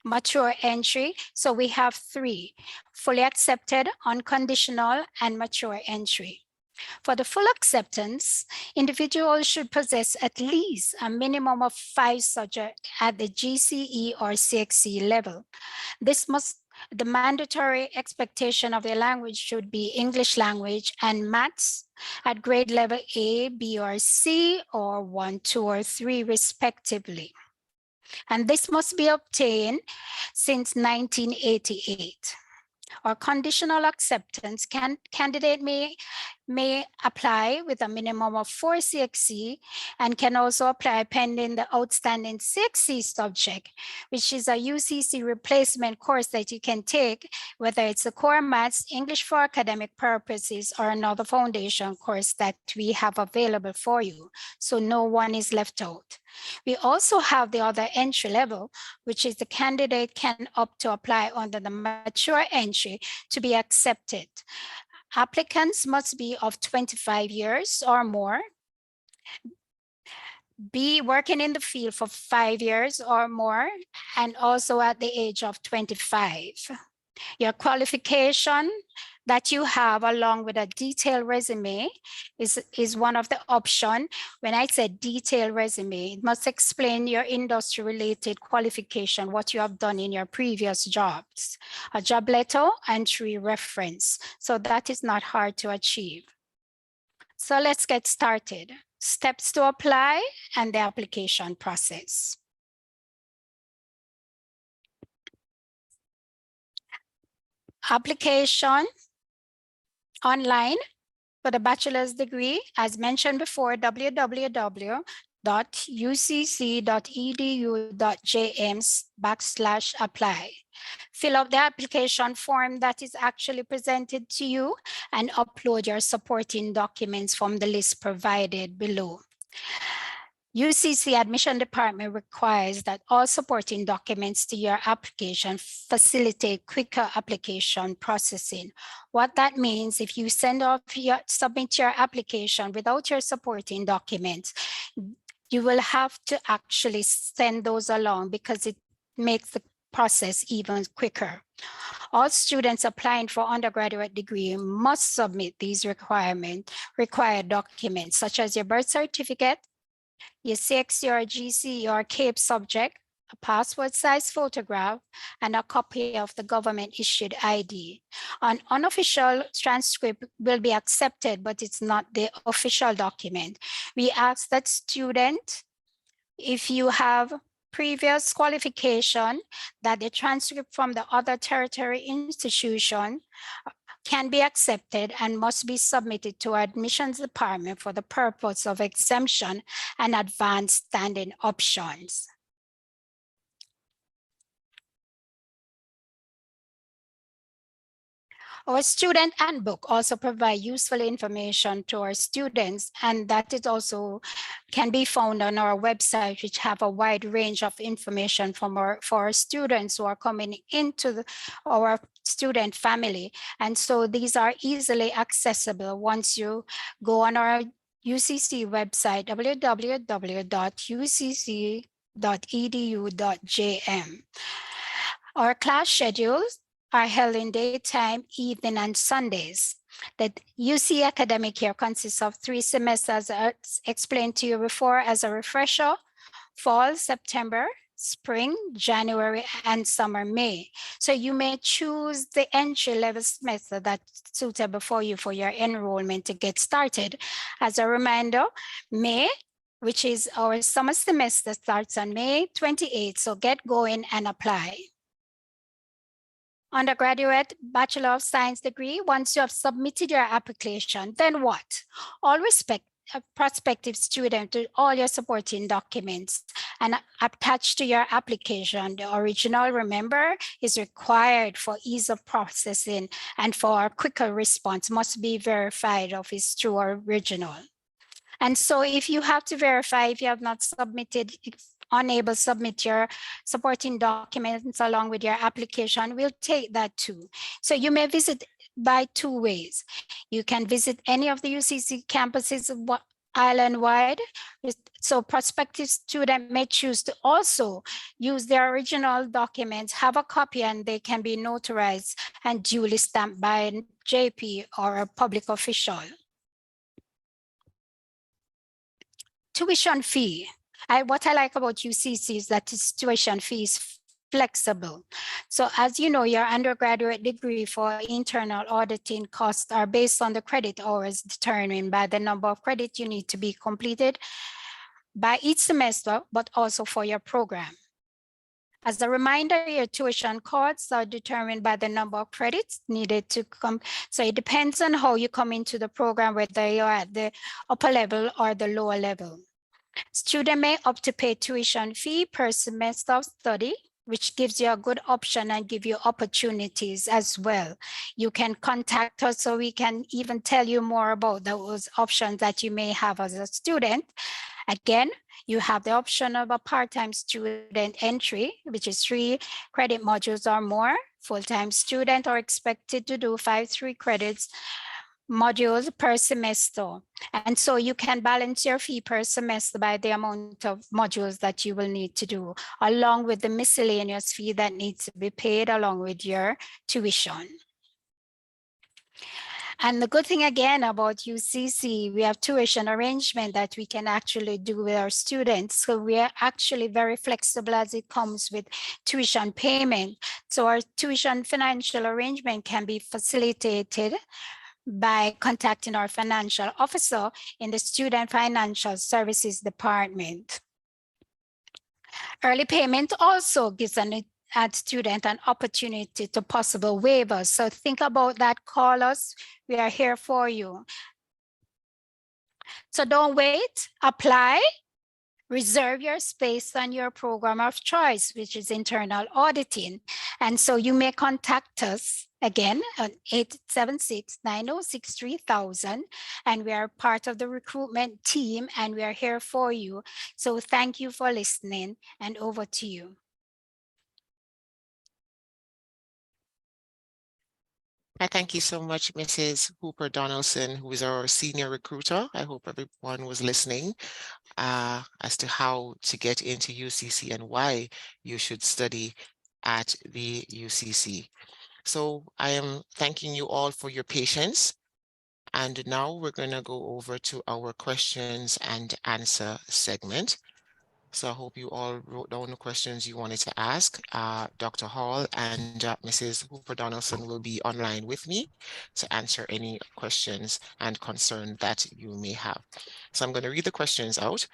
mature entry. So we have 3: fully accepted, unconditional, and mature entry. For the full acceptance, individuals should possess at least a minimum of 5 subjects at the GCE or CXC level. The mandatory expectation of the language should be English language and maths at grade level A, B, or C, or 1, 2, or 3 respectively. And this must be obtained since 1988. Or conditional acceptance, candidate may apply with a minimum of 4 CXC and can also apply pending the outstanding CXC subject, which is a UCC replacement course that you can take, whether it's a core maths, English for academic purposes, or another foundation course that we have available for you. So no one is left out. We also have the other entry level, which is the candidate can opt to apply under the mature entry to be accepted. Applicants must be of 25 years or more, be working in the field for 5 years or more, and also at the age of 25. Your qualification that you have along with a detailed resume is one of the options. When I said detailed resume, it must explain your industry related qualification, what you have done in your previous jobs, a job letter, and 3 reference. So that is not hard to achieve. So let's get started. Steps to apply and the application process. Application online for the bachelor's degree, as mentioned before, www.ucc.edu.jm/apply. Fill out the application form that is actually presented to you and upload your supporting documents from the list provided below. UCC Admission Department requires that all supporting documents to your application facilitate quicker application processing. What that means, if you submit your application without your supporting documents, you will have to actually send those along because it makes the process even quicker. All students applying for undergraduate degree must submit these required documents, such as your birth certificate, your CX, your GC, your CAPE subject, a passport size photograph, and a copy of the government issued ID. An unofficial transcript will be accepted, but it's not the official document. We ask that student, if you have previous qualification, that the transcript from the other tertiary institution can be accepted and must be submitted to our admissions department for the purpose of exemption and advanced standing options. Our student handbook also provide useful information to our students, and that is also can be found on our website, which have a wide range of information for our students who are coming into our student family. And so these are easily accessible once you go on our UCC website, www.ucc.edu.jm. Our class schedules are held in daytime, evening, and Sundays. The UC academic year consists of 3 semesters, as explained to you before. As a refresher: fall, September; spring, January; and summer, May. So you may choose the entry-level semester that's suitable for you for your enrollment to get started. As a reminder, May, which is our summer semester, starts on May 28th. So get going and apply. Undergraduate Bachelor of Science degree, once you have submitted your application, then what? All prospective student to all your supporting documents and attached to your application. The original, remember, is required for ease of processing and for a quicker response, must be verified of its true original. And so if you have to verify, if you have not submitted, unable to submit your supporting documents along with your application, we'll take that too. So you may visit by 2 ways. You can visit any of the UCC campuses island-wide. So prospective student may choose to also use their original documents, have a copy, and they can be notarized and duly stamped by a JP or a public official. Tuition fee. What I like about UCC is that its tuition fee is flexible. So as you know, your undergraduate degree for internal auditing costs are based on the credit hours determined by the number of credits you need to be completed by each semester, but also for your program. As a reminder, your tuition costs are determined by the number of credits needed to come. So it depends on how you come into the program, whether you're at the upper level or the lower level. Student may opt to pay tuition fee per semester of study, which gives you a good option and give you opportunities as well. You can contact us so we can even tell you more about those options that you may have as a student. Again, you have the option of a part-time student entry, which is 3 credit modules or more. Full-time student are expected to do 5 3-credit modules per semester. And so you can balance your fee per semester by the amount of modules that you will need to do, along with the miscellaneous fee that needs to be paid along with your tuition. And the good thing again about UCC, we have tuition arrangement that we can actually do with our students. So we are actually very flexible as it comes with tuition payment. So our tuition financial arrangement can be facilitated by contacting our financial officer in the Student Financial Services Department. Early payment also gives a student an opportunity to possible waivers. So think about that, call us, we are here for you. So don't wait, apply, reserve your space on your program of choice, which is internal auditing. And so you may contact us again on 876-906-3000, and we are part of the recruitment team and we are here for you. So thank you for listening, and over to you. I thank you so much, Mrs. Hooper Donaldson, who is our senior recruiter. I hope everyone was listening as to how to get into UCC and why you should study at the UCC. So I am thanking you all for your patience. And now we're going to go over to our questions and answer segment. So I hope you all wrote down the questions you wanted to ask. Dr. Hall and Mrs. Hooper Donaldson will be online with me to answer any questions and concern that you may have. So I'm going to read the questions out.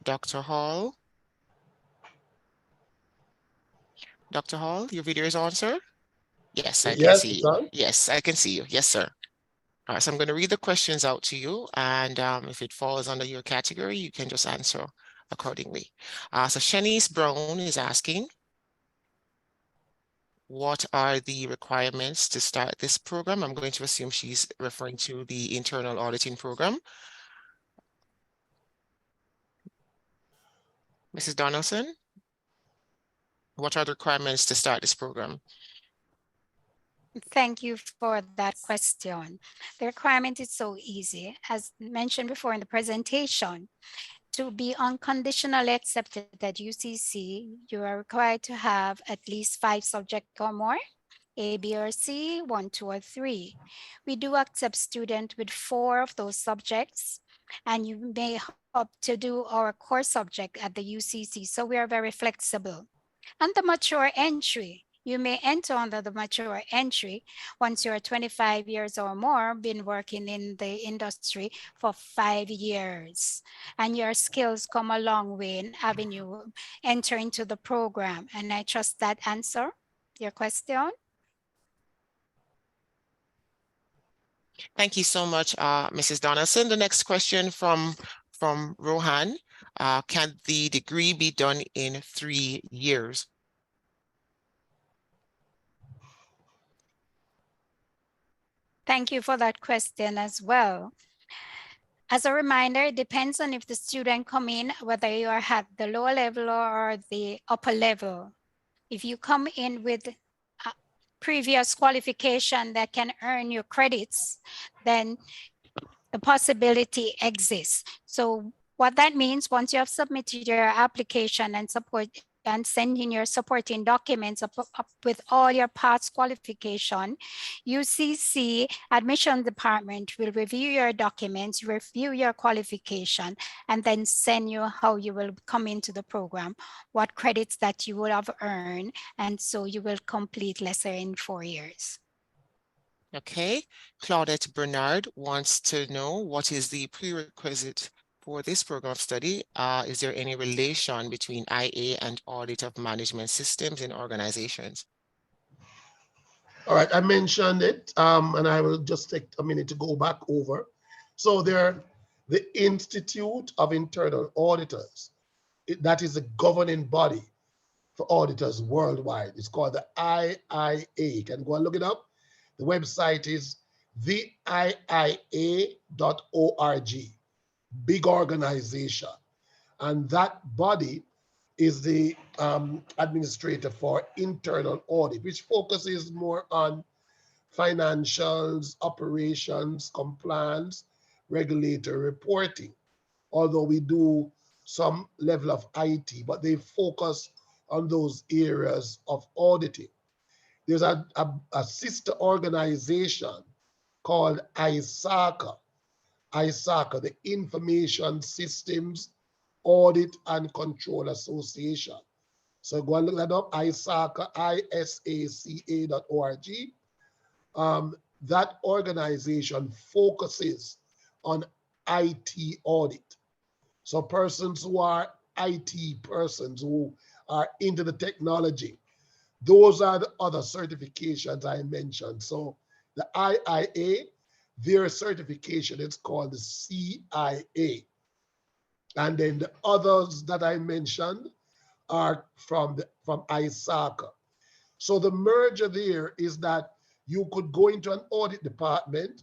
Dr. Hall? Dr. Hall, your video is on, sir? Yes, I can Yes, see it's you. on. Yes, I can see you. Yes, sir. All right, so I'm going to read the questions out to you, and if it falls under your category, you can just answer accordingly. So Shanice Brown is asking, what are the requirements to start this program? I'm going to assume she's referring to the Internal Auditing Program. Mrs. Donaldson, what are the requirements to start this program? Thank you for that question. The requirement is so easy. As mentioned before in the presentation, to be unconditionally accepted at UCC, you are required to have at least 5 subjects or more, A, B, or C, 1, 2, or 3. We do accept students with 4 of those subjects, and you may opt to do our core subject at the UCC, so we are very flexible. And the mature entry, you may enter under the mature entry once you're 25 years or more, been working in the industry for 5 years, and your skills come a long way in having you enter into the program. And I trust that answer your question. Thank you so much, Mrs. Donaldson. The next question from Rohan. Can the degree be done in 3 years? Thank you for that question as well. As a reminder, it depends on if the student come in, whether you are at the lower level or the upper level. If you come in with a previous qualification that can earn you credits, then the possibility exists. So what that means, once you have submitted your application and send in your supporting documents up with all your past qualification, UCC admission department will review your documents, review your qualification, and then send you how you will come into the program, what credits that you would have earned, and so you will complete lesser in 4 years. Okay, Claudette Bernard wants to know, what is the prerequisite for this program of study? Is there any relation between IA and audit of management systems in organizations? All right, I mentioned it, and I will just take a minute to go back over. So the Institute of Internal Auditors, that is the governing body for auditors worldwide. It's called the IIA. You can go and look it up. The website is theiia.org, big organization. And that body is the administrator for internal audit, which focuses more on financials, operations, compliance, regulatory reporting. Although we do some level of IT, but they focus on those areas of auditing. There's a sister organization called ISACA, the Information Systems Audit and Control Association. So go and look that up, ISACA, ISACA.org. That organization focuses on IT audit. So persons who are IT persons who are into the technology, those are the other certifications I mentioned. So the IIA, their certification is called the CIA. And then the others that I mentioned are from ISACA. So the merger there is that you could go into an audit department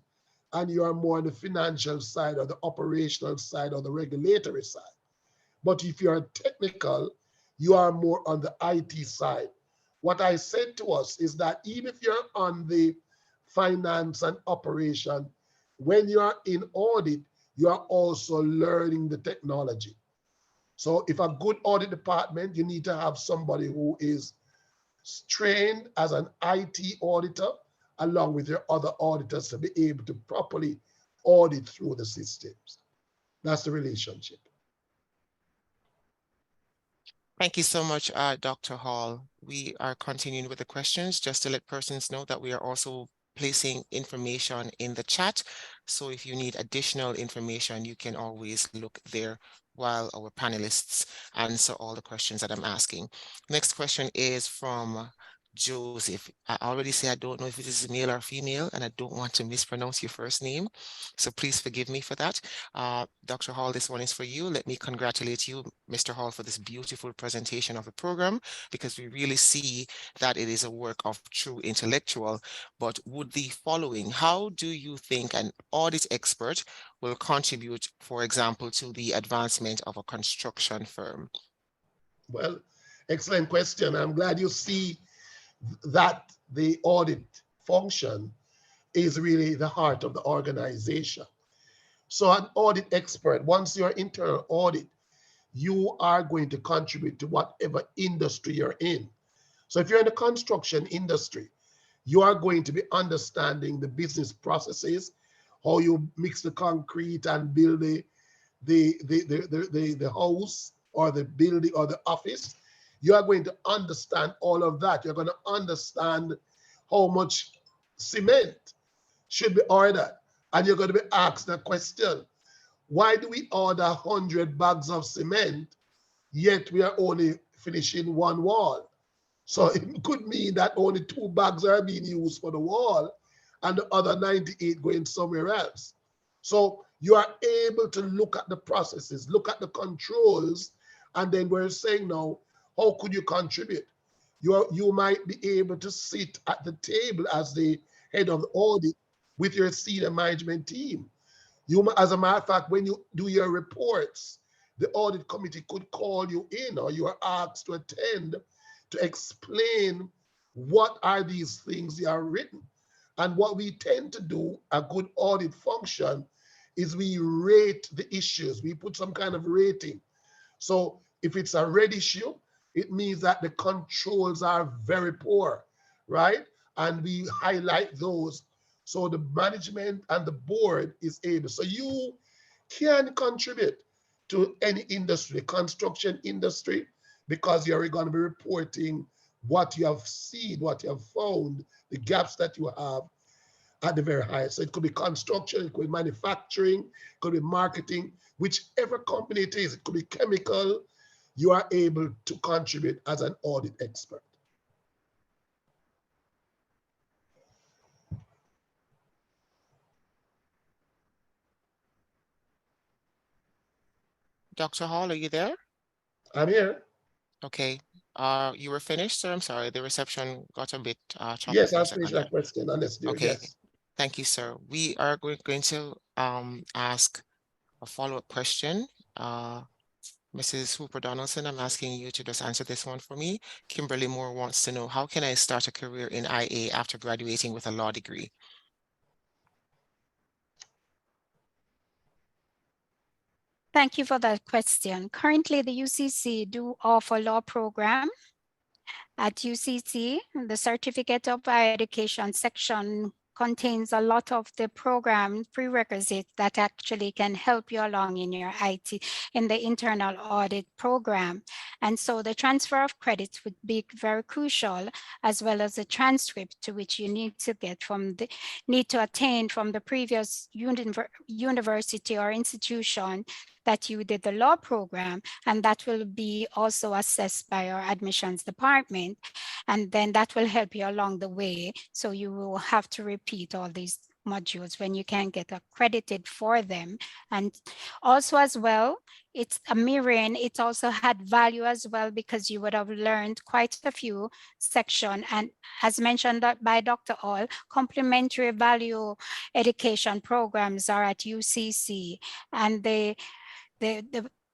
and you are more on the financial side or the operational side or the regulatory side. But if you are technical, you are more on the IT side. What I said to us is that even if you're on the finance and operation, when you are in audit, you are also learning the technology. So if a good audit department, you need to have somebody who is trained as an IT auditor along with your other auditors to be able to properly audit through the systems. That's the relationship. Thank you so much, Dr. Hall. We are continuing with the questions just to let persons know that we are also placing information in the chat. So if you need additional information, you can always look there while our panelists answer all the questions that I'm asking. Next question is from Joseph. I already say I don't know if it is male or female, and I don't want to mispronounce your first name, so please forgive me for that. Dr. Hall, this one is for you. Let me congratulate you, Mr. Hall, for this beautiful presentation of the program, because we really see that it is a work of true intellectual. But would the following, how do you think an audit expert will contribute, for example, to the advancement of a construction firm? Well, excellent question. I'm glad you see that the audit function is really the heart of the organization. So an audit expert, once you're internal audit, you are going to contribute to whatever industry you're in. So if you're in the construction industry, you are going to be understanding the business processes, how you mix the concrete and build the house or the building or the office. You are going to understand all of that. You're going to understand how much cement should be ordered. And you're going to be asked the question, why do we order 100 bags of cement, yet we are only finishing one wall? So it could mean that only 2 bags are being used for the wall and the other 98 going somewhere else. So you are able to look at the processes, look at the controls, and then we're saying now, how could you contribute? You might be able to sit at the table as the head of the audit with your senior management team. As a matter of fact, when you do your reports, the audit committee could call you in, or you are asked to attend to explain what are these things you are written. And what we tend to do, a good audit function, is we rate the issues. We put some kind of rating. So if it's a red issue, it means that the controls are very poor, right? And we highlight those so the management and the board is able. So you can contribute to any industry, construction industry, because you're going to be reporting what you have seen, what you have found, the gaps that you have at the very highest. So it could be construction, it could be manufacturing, it could be marketing, whichever company it is, it could be chemical, you are able to contribute as an audit expert. Dr. Hall, are you there? I'm here. Okay. You were finished, sir? I'm sorry, the reception got a bit choppy. Yes, I'll finish that question unless there, okay. Yes. Thank you, sir. We are going to ask a follow-up question. Mrs. Hooper Donaldson, I'm asking you to just answer this one for me. Kimberly Moore wants to know, how can I start a career in IA after graduating with a law degree? Thank you for that question. Currently, the UCC do offer law program. At UCC, the Certificate of Higher Education section contains a lot of the program prerequisites that actually can help you along in your IT, in the internal audit program. And so the transfer of credits would be very crucial, as well as the transcript to which you need to get from the, need to attain from the previous university or institution that you did the law program, and that will be also assessed by our admissions department. And then that will help you along the way. So you will have to repeat all these modules when you can get accredited for them. And also as well, it's a mirroring, it also had value as well, because you would have learned quite a few sections. And as mentioned by Dr. Hall, complementary value education programs are at UCC, and the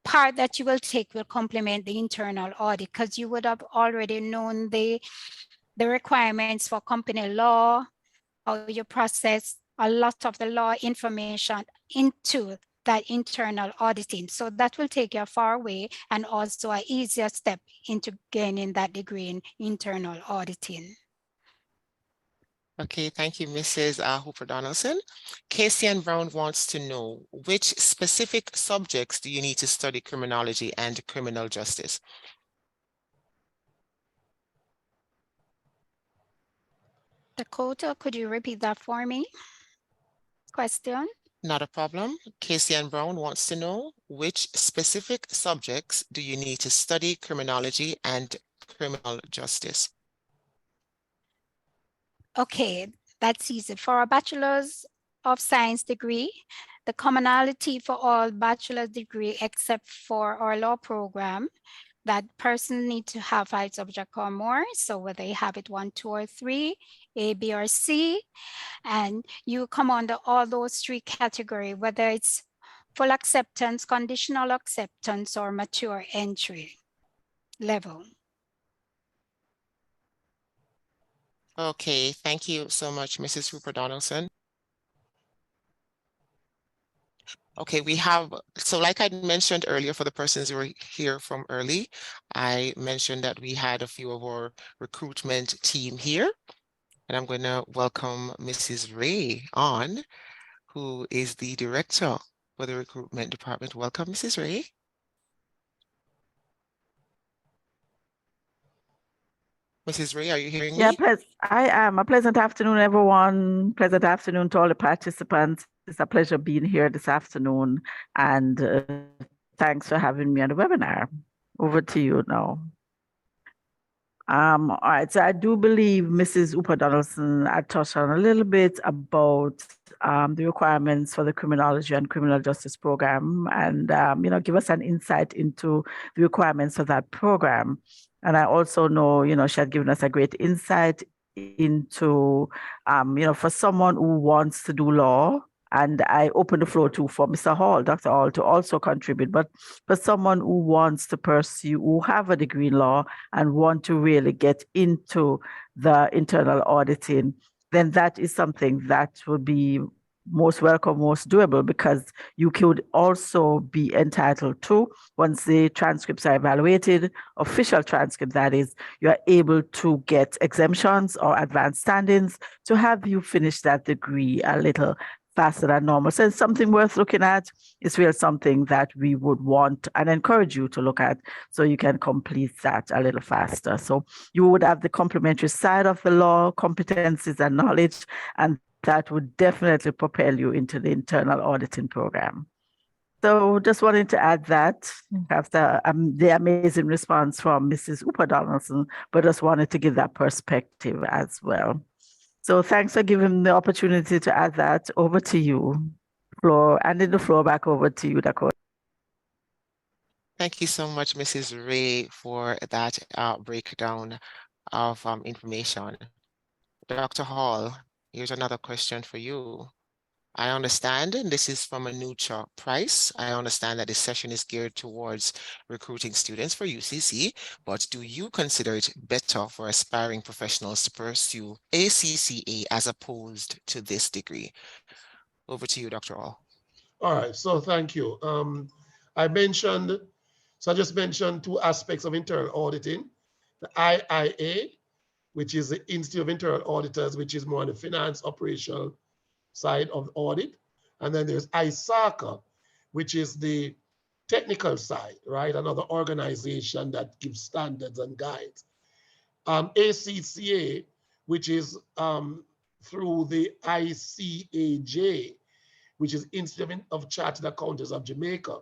part that you will take will complement the internal audit, because you would have already known the requirements for company law, how you process a lot of the law information into that internal auditing. So that will take you a far way and also an easier step into gaining that degree in internal auditing. Okay, thank you, Mrs. Hooper Donaldson. Casey and Brown wants to know, which specific subjects do you need to study criminology and criminal justice? Dakota, could you repeat that for me? Question? Not a problem. Casey and Brown wants to know, which specific subjects do you need to study criminology and criminal justice? Okay, that's easy. For a Bachelor's of Science degree, the commonality for all bachelor's degree except for our law program, that person need to have 5 subjects or more. So whether you have it 1, 2, or 3, A, B, or C, and you come under all those 3 categories, whether it's full acceptance, conditional acceptance, or mature entry level. Okay, thank you so much, Mrs. Hooper Donaldson. Okay, we have, so like I mentioned earlier, for the persons who were here from early, I mentioned that we had a few of our recruitment team here, and I'm going to welcome Mrs. Ray on, who is the director for the recruitment department. Welcome, Mrs. Ray. Mrs. Ray, are you hearing me? Yeah, I am. A pleasant afternoon, everyone. Pleasant afternoon to all the participants. It's a pleasure being here this afternoon, and thanks for having me on the webinar. Over to you now. All right, so I do believe Mrs. Hooper Donaldson had touched on a little bit about the requirements for the criminology and criminal justice program, and give us an insight into the requirements of that program. And I also know, she had given us a great insight into, for someone who wants to do law, and I open the floor to for Mr. Hall, Dr. Hall, to also contribute. But for someone who wants to pursue, who have a degree in law and want to really get into the internal auditing, then that is something that would be most welcome, most doable, because you could also be entitled to, once the transcripts are evaluated, official transcript that is, you're able to get exemptions or advanced standings to have you finish that degree a little faster than normal. So it's something worth looking at. It's really something that we would want and encourage you to look at so you can complete that a little faster. So you would have the complementary side of the law, competencies and knowledge, and that would definitely propel you into the internal auditing program. So just wanted to add that after the amazing response from Mrs. Hooper Donaldson, but just wanted to give that perspective as well. So thanks for giving the opportunity to add that. Over to you, handing the floor back over to you, Dakota. Thank you so much, Mrs. Ray, for that breakdown of information. Dr. Hall, here's another question for you. I understand, and this is from Anucha Price. I understand that this session is geared towards recruiting students for UCC, but do you consider it better for aspiring professionals to pursue ACCA as opposed to this degree? Over to you, Dr. Hall. All right, so thank you. I just mentioned 2 aspects of internal auditing: the IIA, which is the Institute of Internal Auditors, which is more on the finance operational side of the audit. And then there's ISACA, which is the technical side, right? Another organization that gives standards and guides. ACCA, which is through the ICAJ, which is Institute of Chartered Accountants of Jamaica.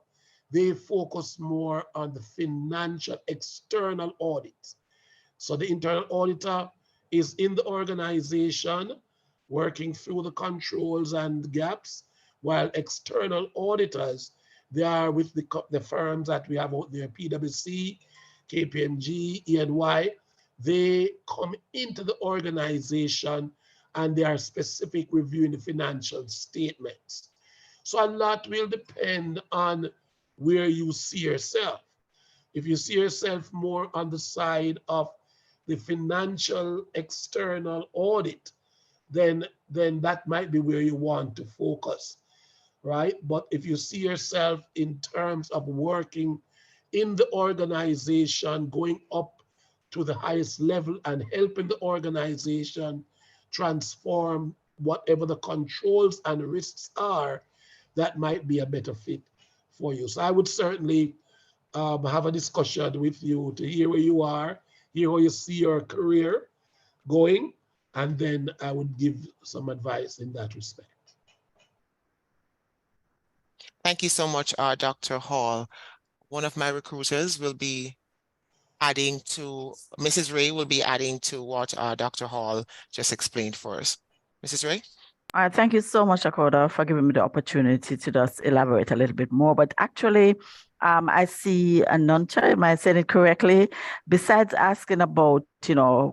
They focus more on the financial external audit. So the internal auditor is in the organization working through the controls and gaps, while external auditors, they are with the firms that we have out there, PwC, KPMG, E&Y. They come into the organization and they are specific reviewing the financial statements. So a lot will depend on where you see yourself. If you see yourself more on the side of the financial external audit, then that might be where you want to focus, right? But if you see yourself in terms of working in the organization, going up to the highest level and helping the organization transform whatever the controls and risks are, that might be a better fit for you. So I would certainly have a discussion with you to hear where you are, hear how you see your career going, and then I would give some advice in that respect. Thank you so much, Dr. Hall. One of my recruiters will be adding to, Mrs. Ray will be adding to what Dr. Hall just explained for us. Mrs. Ray? Thank you so much, Akoda, for giving me the opportunity to just elaborate a little bit more. But actually, I see a nuncha, am I saying it correctly? Besides asking about,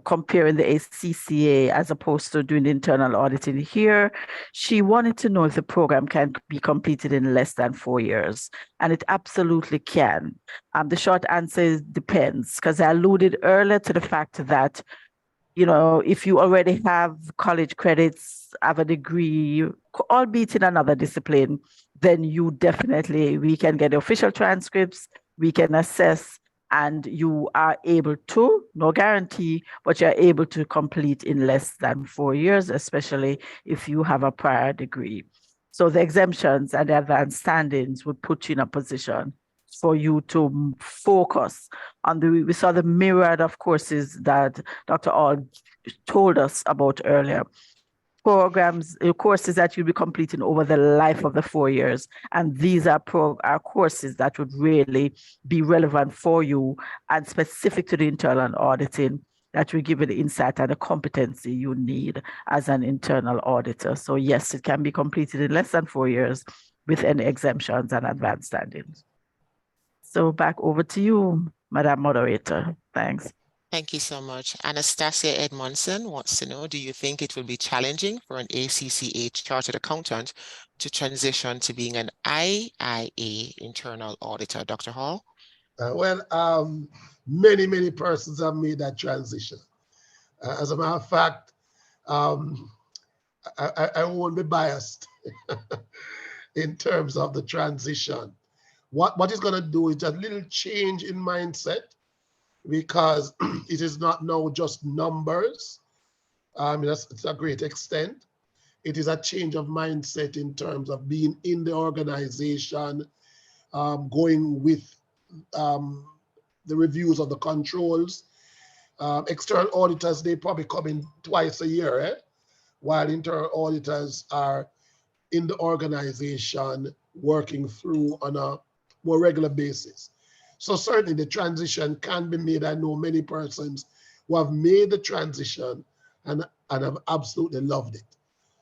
comparing the ACCA as opposed to doing the internal auditing here, she wanted to know if the program can be completed in less than 4 years. And it absolutely can. The short answer is depends, because I alluded earlier to the fact that if you already have college credits, have a degree, albeit in another discipline, then we can get the official transcripts, we can assess, and you are able to, no guarantee, but you're able to complete in less than 4 years, especially if you have a prior degree. So the exemptions and the advanced standings would put you in a position for you to focus on we saw the myriad of courses that Dr. Hall told us about earlier. Courses that you'll be completing over the life of the 4 years. And these are courses that would really be relevant for you and specific to the internal auditing that will give you the insight and the competency you need as an internal auditor. So yes, it can be completed in less than 4 years with any exemptions and advanced standings. So back over to you, Madam Moderator. Thanks. Thank you so much. Anastasia Edmondson wants to know, do you think it will be challenging for an ACCA chartered accountant to transition to being an IIA internal auditor? Dr. Hall? Many persons have made that transition. As a matter of fact, I won't be biased in terms of the transition. What it's going to do is a little change in mindset, because it is not now just numbers. It's a great extent. It is a change of mindset in terms of being in the organization, going with the reviews of the controls. External auditors, they probably come in twice a year, while internal auditors are in the organization working through on a more regular basis. So certainly the transition can be made. I know many persons who have made the transition and have absolutely loved it.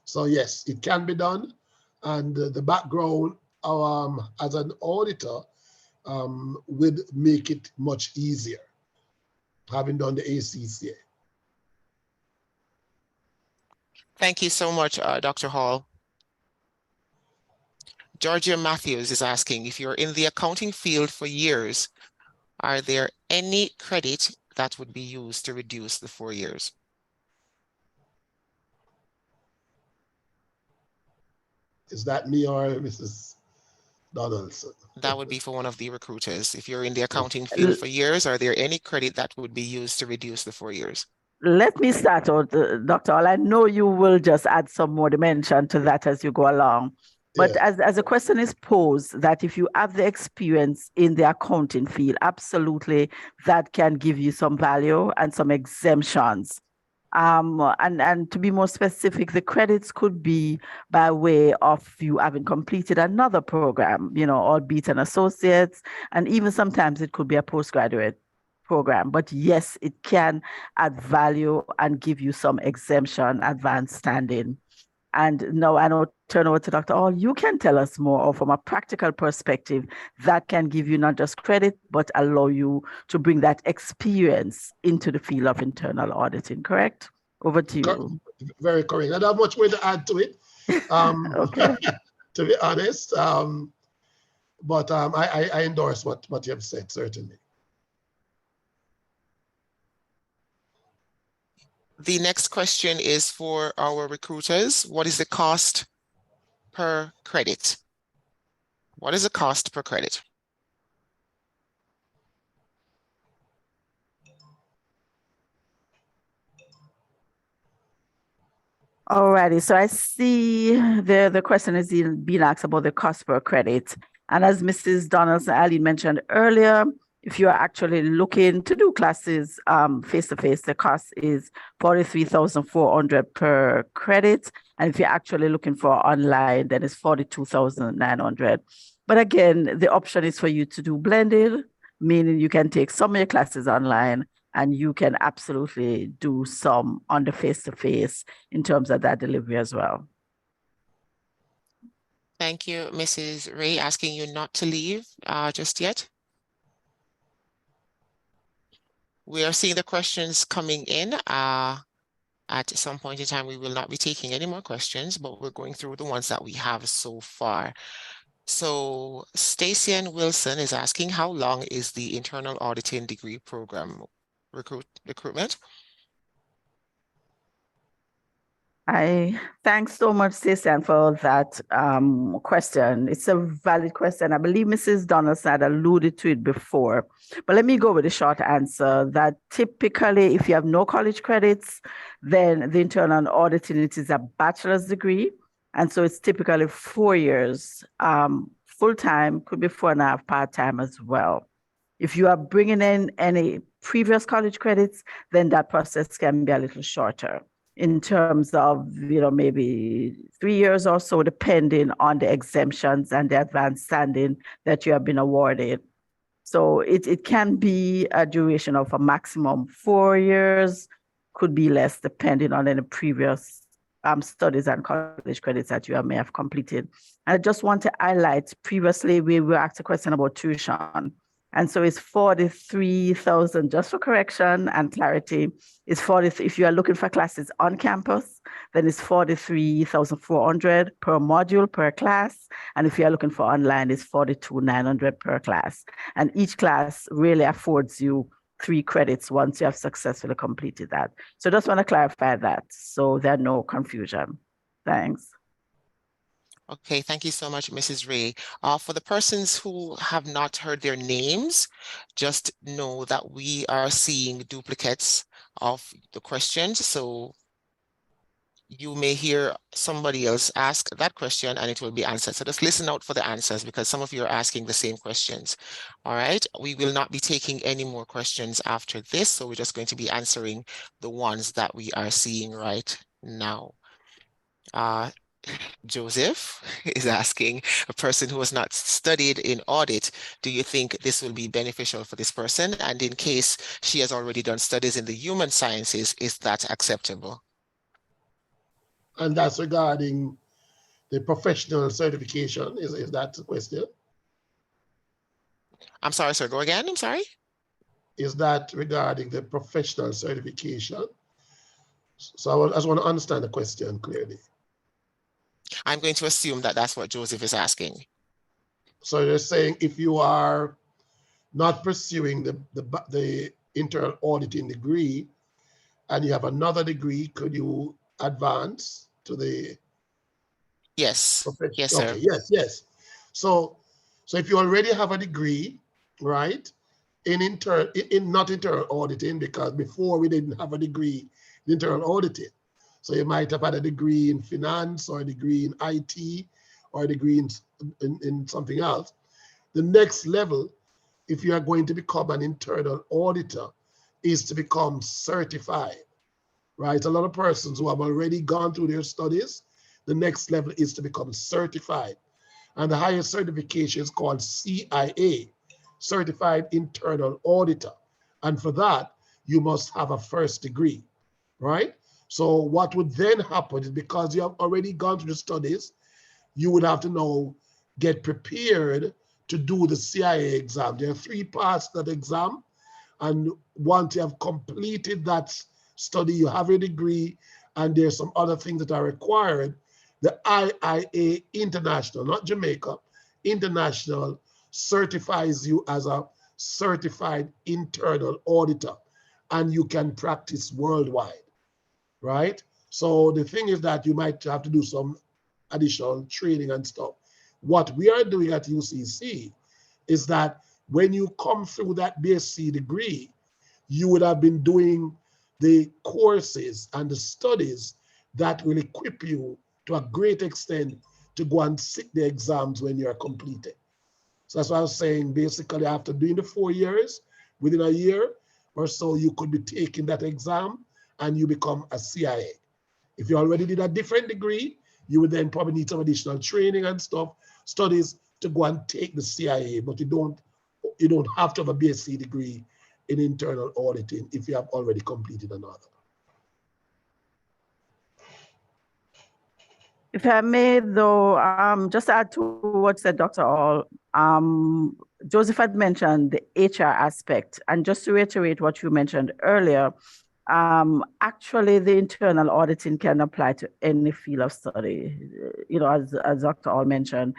So yes, it can be done. And the background as an auditor would make it much easier, having done the ACCA. Thank you so much, Dr. Hall. Georgia Matthews is asking, if you're in the accounting field for years, are there any credit that would be used to reduce the 4 years? Is that me or Mrs. Donaldson? That would be for one of the recruiters. If you're in the accounting field for years, are there any credit that would be used to reduce the 4 years? Let me start out, Dr. Hall. I know you will just add some more dimension to that as you go along. But yeah, as a question is posed, that if you have the experience in the accounting field, absolutely, that can give you some value and some exemptions. And to be more specific, the credits could be by way of you having completed another program, albeit an associate's, and even sometimes it could be a postgraduate program. But yes, it can add value and give you some exemption, advanced standing. And now I know turn over to Dr. Hall. You can tell us more, or from a practical perspective, that can give you not just credit, but allow you to bring that experience into the field of internal auditing, correct? Over to you. Very correct. I don't have much more to add to it, okay. To be honest. But I endorse what you have said, certainly. The next question is for our recruiters. What is the cost per credit? What is the cost per credit? Alrighty, so I see the question is being asked about the cost per credit. And as Mrs. Donaldson-Ali mentioned earlier, if you are actually looking to do classes face-to-face, the cost is $43,400 per credit. And if you're actually looking for online, then it's $42,900. But again, the option is for you to do blended, meaning you can take some of your classes online and you can absolutely do some on the face-to-face in terms of that delivery as well. Thank you, Mrs. Ray, asking you not to leave just yet. We are seeing the questions coming in. At some point in time, we will not be taking any more questions, but we're going through the ones that we have so far. So Stacy and Wilson is asking, how long is the Internal Auditing Degree Programme recruitment? Thanks so much, Stacey, for that question. It's a valid question. I believe Mrs. Donaldson had alluded to it before, but let me go with a short answer that typically, if you have no college credits, then the internal auditing, it is a bachelor's degree. And so it's typically 4 years, full-time, could be 4.5 part-time as well. If you are bringing in any previous college credits, then that process can be a little shorter in terms of, maybe 3 years or so, depending on the exemptions and the advanced standing that you have been awarded. So it can be a duration of a maximum 4 years, could be less, depending on any previous studies and college credits that you may have completed. And I just want to highlight, previously we were asked a question about tuition. And so it's 43,000, just for correction and clarity, it's 40. If you are looking for classes on campus, then it's 43,400 per module per class. And if you are looking for online, it's 42,900 per class. And each class really affords you 3 credits once you have successfully completed that. So just want to clarify that so there's no confusion. Thanks. Okay, thank you so much, Mrs. Ray. For the persons who have not heard their names, just know that we are seeing duplicates of the questions. So you may hear somebody else ask that question and it will be answered. So just listen out for the answers because some of you are asking the same questions. All right, we will not be taking any more questions after this. So we're just going to be answering the ones that we are seeing right now. Joseph is asking, a person who has not studied in audit, do you think this will be beneficial for this person? And in case she has already done studies in the human sciences, is that acceptable? And that's regarding the professional certification. Is that the question? I'm sorry, sir. Go again. I'm sorry. Is that regarding the professional certification? So I just want to understand the question clearly. I'm going to assume that that's what Joseph is asking. So they're saying if you are not pursuing the internal auditing degree and you have another degree, could you advance to the Yes. Yes, sir. Okay, yes. So if you already have a degree, right, in not internal auditing, because before we didn't have a degree in internal auditing. So you might have had a degree in finance or a degree in IT or a degree in something else. The next level, if you are going to become an internal auditor, is to become certified, right? A lot of persons who have already gone through their studies, the next level is to become certified. And the highest certification is called CIA, Certified Internal Auditor. And for that, you must have a first degree, right? So what would then happen is because you have already gone through the studies, you would have to now get prepared to do the CIA exam. There are 3 parts to that exam. And once you have completed that study, you have a degree, and there's some other things that are required. The IIA International, not Jamaica, International certifies you as a certified internal auditor, and you can practice worldwide. Right? So the thing is that you might have to do some additional training and stuff. What we are doing at UCC is that when you come through that BSc degree, you would have been doing the courses and the studies that will equip you to a great extent to go and sit the exams when you are completed. So that's what I was saying. Basically, after doing the 4 years, within a year or so, you could be taking that exam and you become a CIA. If you already did a different degree, you would then probably need some additional training and stuff, studies to go and take the CIA, but you don't have to have a BSc degree in internal auditing if you have already completed another. If I may, though, just add to what said Dr. All, Joseph had mentioned the HR aspect, and just to reiterate what you mentioned earlier, actually the internal auditing can apply to any field of study. You know, as Dr. All mentioned,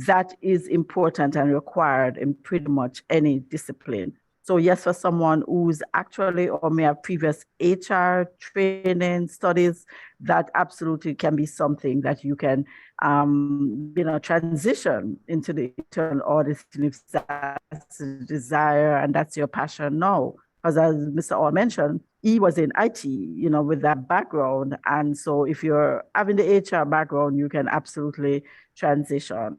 that is important and required in pretty much any discipline. So yes, for someone who's actually or may have previous HR training studies, that absolutely can be something that you can, transition into the internal auditing if that's a desire and that's your passion now. Because as Mr. All mentioned, he was in IT, with that background. And so if you're having the HR background, you can absolutely transition.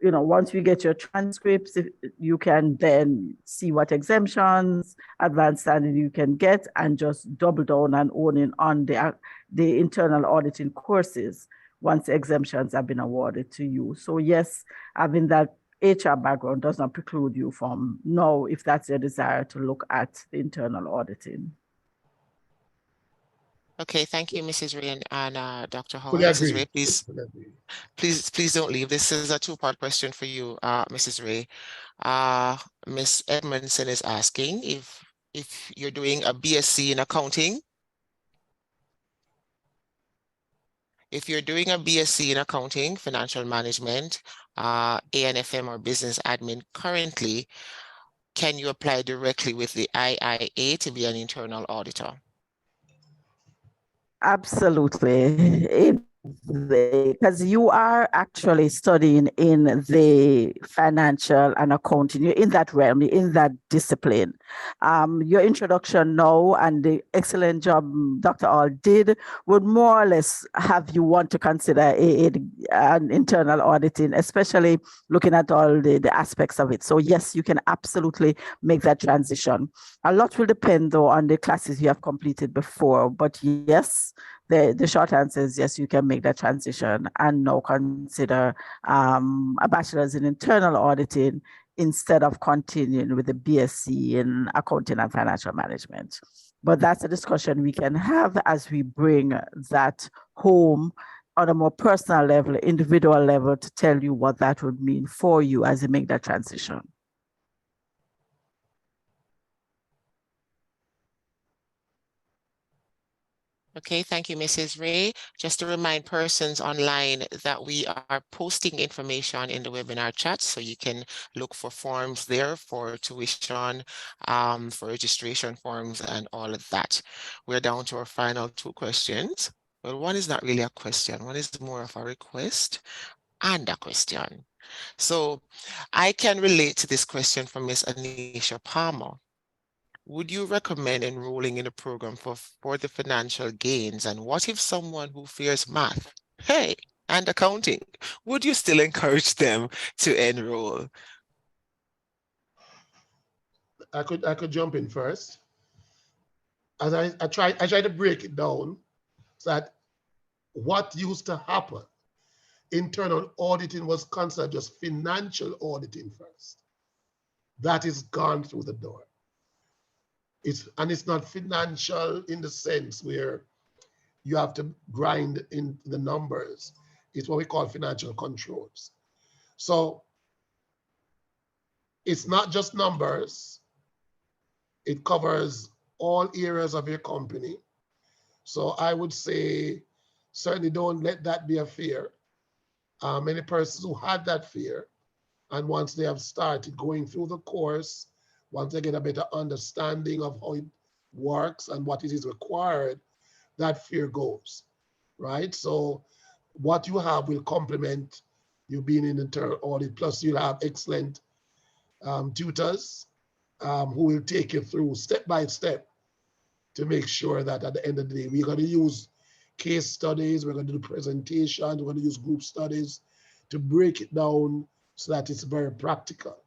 Once we get your transcripts, you can then see what exemptions, advanced standing you can get, and just double down and own in on the internal auditing courses once exemptions have been awarded to you. So yes, having that HR background does not preclude you from now, if that's your desire, to look at the internal auditing. Okay, thank you, Mrs. Ray and Dr. Howard. Fully Mrs. agree. Ray, please don't leave. This is a two-part question for you, Mrs. Ray. Ms. Edmondson is asking if you're doing a BSc in accounting. If you're doing a BSc in accounting, financial management, ANFM or business admin currently, can you apply directly with the IIA to be an internal auditor? Absolutely. Because you are actually studying in the financial and accounting, you're in that realm, you're in that discipline. Your introduction now and the excellent job Dr. All did would more or less have you want to consider an internal auditing, especially looking at all the aspects of it. So yes, you can absolutely make that transition. A lot will depend though on the classes you have completed before, but yes, the short answer is yes, you can make that transition and now consider a bachelor's in internal auditing instead of continuing with the BSc in accounting and financial management. But that's a discussion we can have as we bring that home on a more personal level, individual level, to tell you what that would mean for you as you make that transition. Okay, thank you, Mrs. Ray. Just to remind persons online that we are posting information in the webinar chat, so you can look for forms there for tuition, for registration forms and all of that. We're down to our final two questions. Well, one is not really a question. One is more of a request and a question. So I can relate to this question from Ms. Anisha Palmer. Would you recommend enrolling in a program for the financial gains? And what if someone who fears math, and accounting, would you still encourage them to enroll? I could jump in first. As I try to break it down so that what used to happen, internal auditing was considered just financial auditing first. That is gone through the door. It's not financial in the sense where you have to grind in the numbers. It's what we call financial controls. So it's not just numbers. It covers all areas of your company. So I would say, certainly don't let that be a fear. Many persons who had that fear, and once they have started going through the course, once they get a better understanding of how it works and what it is required, that fear goes, right? So what you have will complement You've been in internal audit, plus you'll have excellent tutors who will take you through step by step to make sure that at the end of the day, we're going to use case studies, we're going to do presentations, we're going to use group studies to break it down so that it's very practical.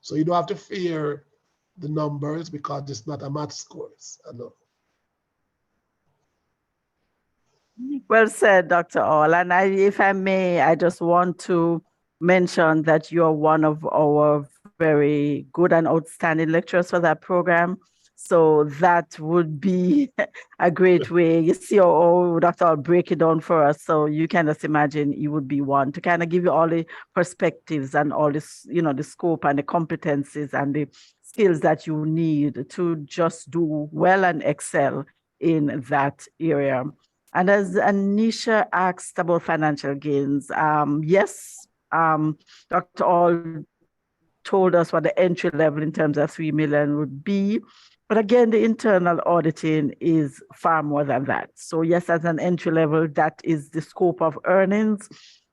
So you don't have to fear the numbers because it's not a math course. I know. Well said, Dr. All. And if I may, I just want to mention that you're one of our very good and outstanding lecturers for that program. So that would be a great way. You see how Dr. All break it down for us. So you can just imagine you would be one to kind of give you all the perspectives and all this, you know, the scope and the competencies and the skills that you need to just do well and excel in that area. And as Anisha asked about financial gains, yes, Dr. All told us what the entry level in terms of 3 million would be. But again, the internal auditing is far more than that. So yes, as an entry level, that is the scope of earnings.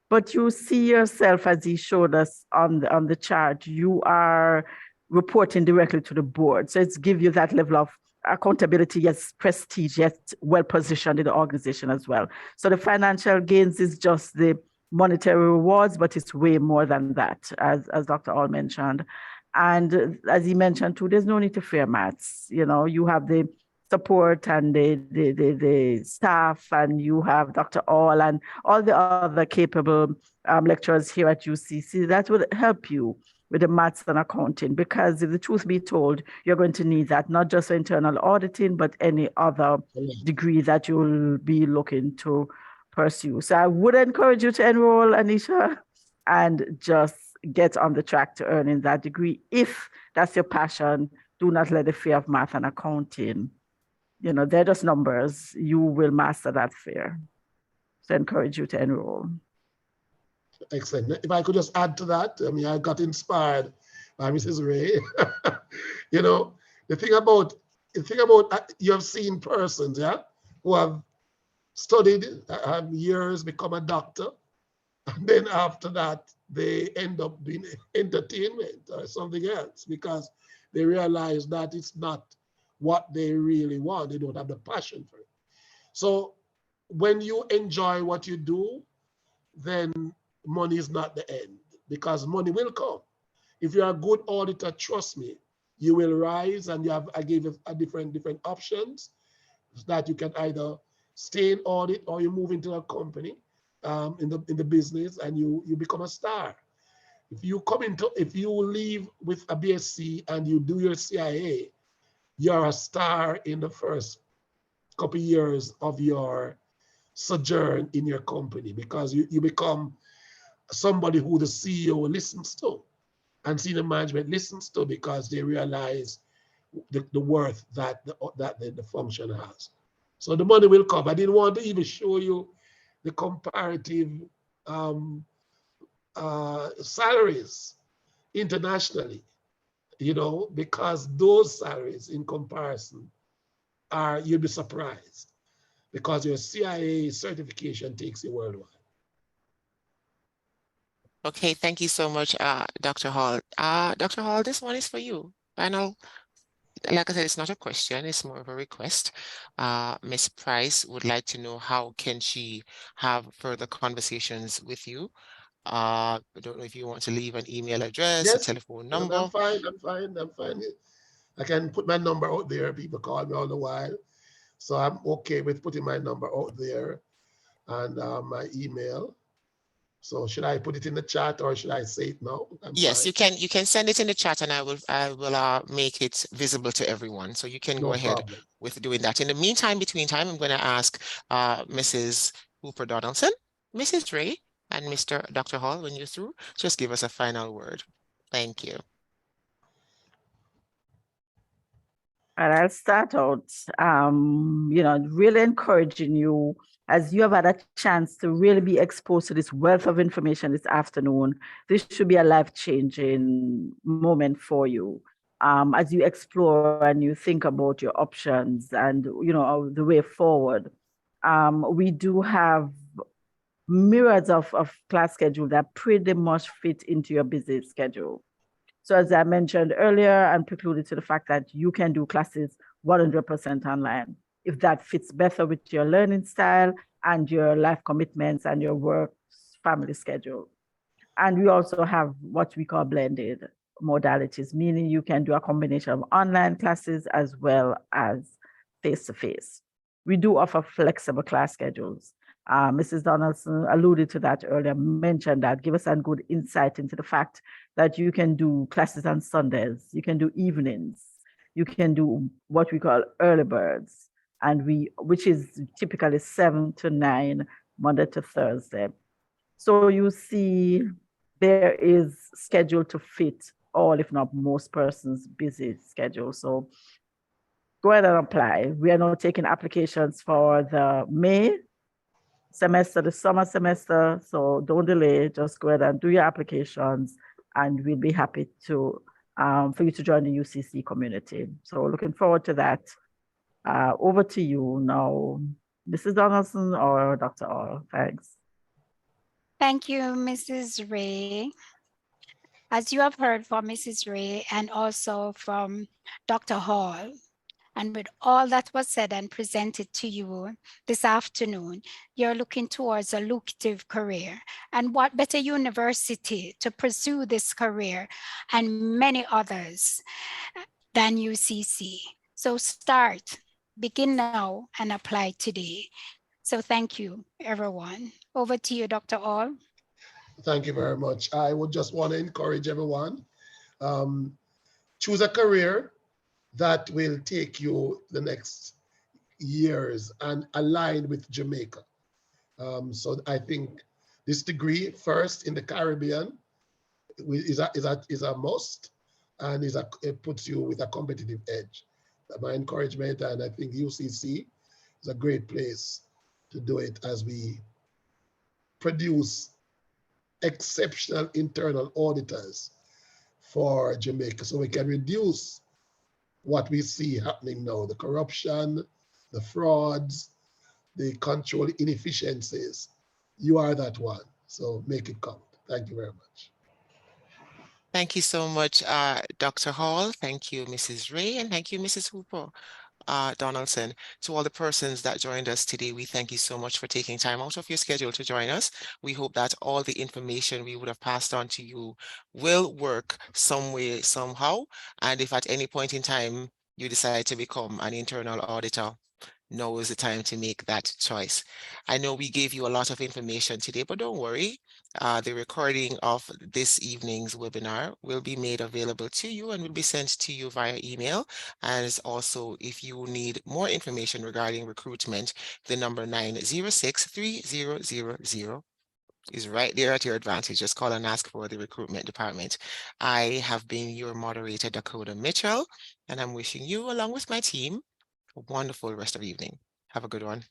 But you see yourself, as he showed us on the chart, you are reporting directly to the board. So it's give you that level of accountability, yes, prestige, yes, well positioned in the organization as well. So the financial gains is just the monetary rewards, but it's way more than that, as Dr. All mentioned. And as he mentioned too, there's no need to fear maths. You know, you have the support and the staff, and you have Dr. All and all the other capable lecturers here at UCC that will help you with the maths and accounting, because if the truth be told, you're going to need that, not just for internal auditing, but any other degree that you'll be looking to pursue. So I would encourage you to enroll, Anisha, and just get on the track to earning that degree. If that's your passion, do not let the fear of math and accounting, you know, they're just numbers. You will master that fear. So I encourage you to enroll. Excellent. If I could just add to that, I mean, I got inspired by Mrs. Ray. You know, the thing about you have seen persons, yeah, who have studied, have years, become a doctor, and then after that, they end up doing entertainment or something else because they realize that it's not what they really want. They don't have the passion for it. So when you enjoy what you do, then money is not the end, because money will come. If you're a good auditor, trust me, you will rise, and I gave you a different you that you can either stay in audit or you move into a company in the business and you become a star. If you leave with a BSc and you do your CIA, you're a star in the first couple of years of your sojourn in your company, because you become somebody who the CEO listens to and senior management listens to, because they realize the worth that the function has. So the money will come. I didn't want to even show you the comparative salaries internationally, you know, because those salaries in comparison you'll be surprised, because your CIA certification takes you worldwide. Okay, thank you so much, Dr. Hall. Dr. Hall, this one is for you. Final, like I said, it's not a question, it's more of a request. Ms. Price would like to know how can she have further conversations with you. I don't know if you want to leave an email address, Yes, a telephone no, number. I'm fine. I can put my number out there. People call me all the while. So I'm okay with putting my number out there and my email. So should I put it in the chat or should I say it now? Yes, you can send it in the chat, and I will make it visible to everyone. So you can go ahead with doing that. In the meantime, between time, I'm going to ask Mrs. Hooper Donaldson, Mrs. Ray, and Dr. Hall, when you're through, just give us a final word. Thank you. And I'll start out, you know, really encouraging you, as you have had a chance to really be exposed to this wealth of information this afternoon. This should be a life-changing moment for you as you explore and you think about your options and, you know, the way forward. We do have myriads of class schedule that pretty much fit into your busy schedule. So as I mentioned earlier, I'm precluded to the fact that you can do classes 100% online if that fits better with your learning style and your life commitments and your work family schedule. And we also have what we call blended modalities, meaning you can do a combination of online classes as well as face-to-face. We do offer flexible class schedules. Mrs. Donaldson alluded to that earlier, mentioned that, give us a good insight into the fact that you can do classes on Sundays, you can do evenings, you can do what we call early birds, and which is typically 7 to 9, Monday to Thursday. So you see, there is schedule to fit all, if not most persons' busy schedule. So go ahead and apply. We are now taking applications for the May semester, the summer semester. So don't delay, just go ahead and do your applications and we'll be happy to for you to join the UCC community. So looking forward to that. Over to you now, Mrs. Donaldson or Dr. Orr. Thanks. Thank you, Mrs. Ray. As you have heard from Mrs. Ray and also from Dr. Hall, and with all that was said and presented to you this afternoon, you're looking towards a lucrative career. And what better university to pursue this career and many others than UCC? So begin now and apply today. So thank you, everyone. Over to you, Dr. All. Thank you very much. I would just want to encourage everyone, choose a career that will take you the next years and align with Jamaica. So I think this degree, first in the Caribbean, is a must, and it puts you with a competitive edge. My encouragement, and I think UCC is a great place to do it as we produce exceptional internal auditors for Jamaica, so we can reduce what we see happening now, the corruption, the frauds, the control inefficiencies. You are that one, so make it count. Thank you very much. Thank you so much, Dr. Hall. Thank you, Mrs. Ray, and thank you, Mrs. Hooper. Donaldson. To all the persons that joined us today, we thank you so much for taking time out of your schedule to join us. We hope that all the information we would have passed on to you will work some way, somehow. And if at any point in time you decide to become an internal auditor, now is the time to make that choice. I know we gave you a lot of information today, but don't worry. The recording of this evening's webinar will be made available to you and will be sent to you via email. And also, if you need more information regarding recruitment, the number 906-3000 is right there at your advantage. Just call and ask for the recruitment department. I have been your moderator, Dakota Mitchell, and I'm wishing you, along with my team, a wonderful rest of the evening. Have a good one.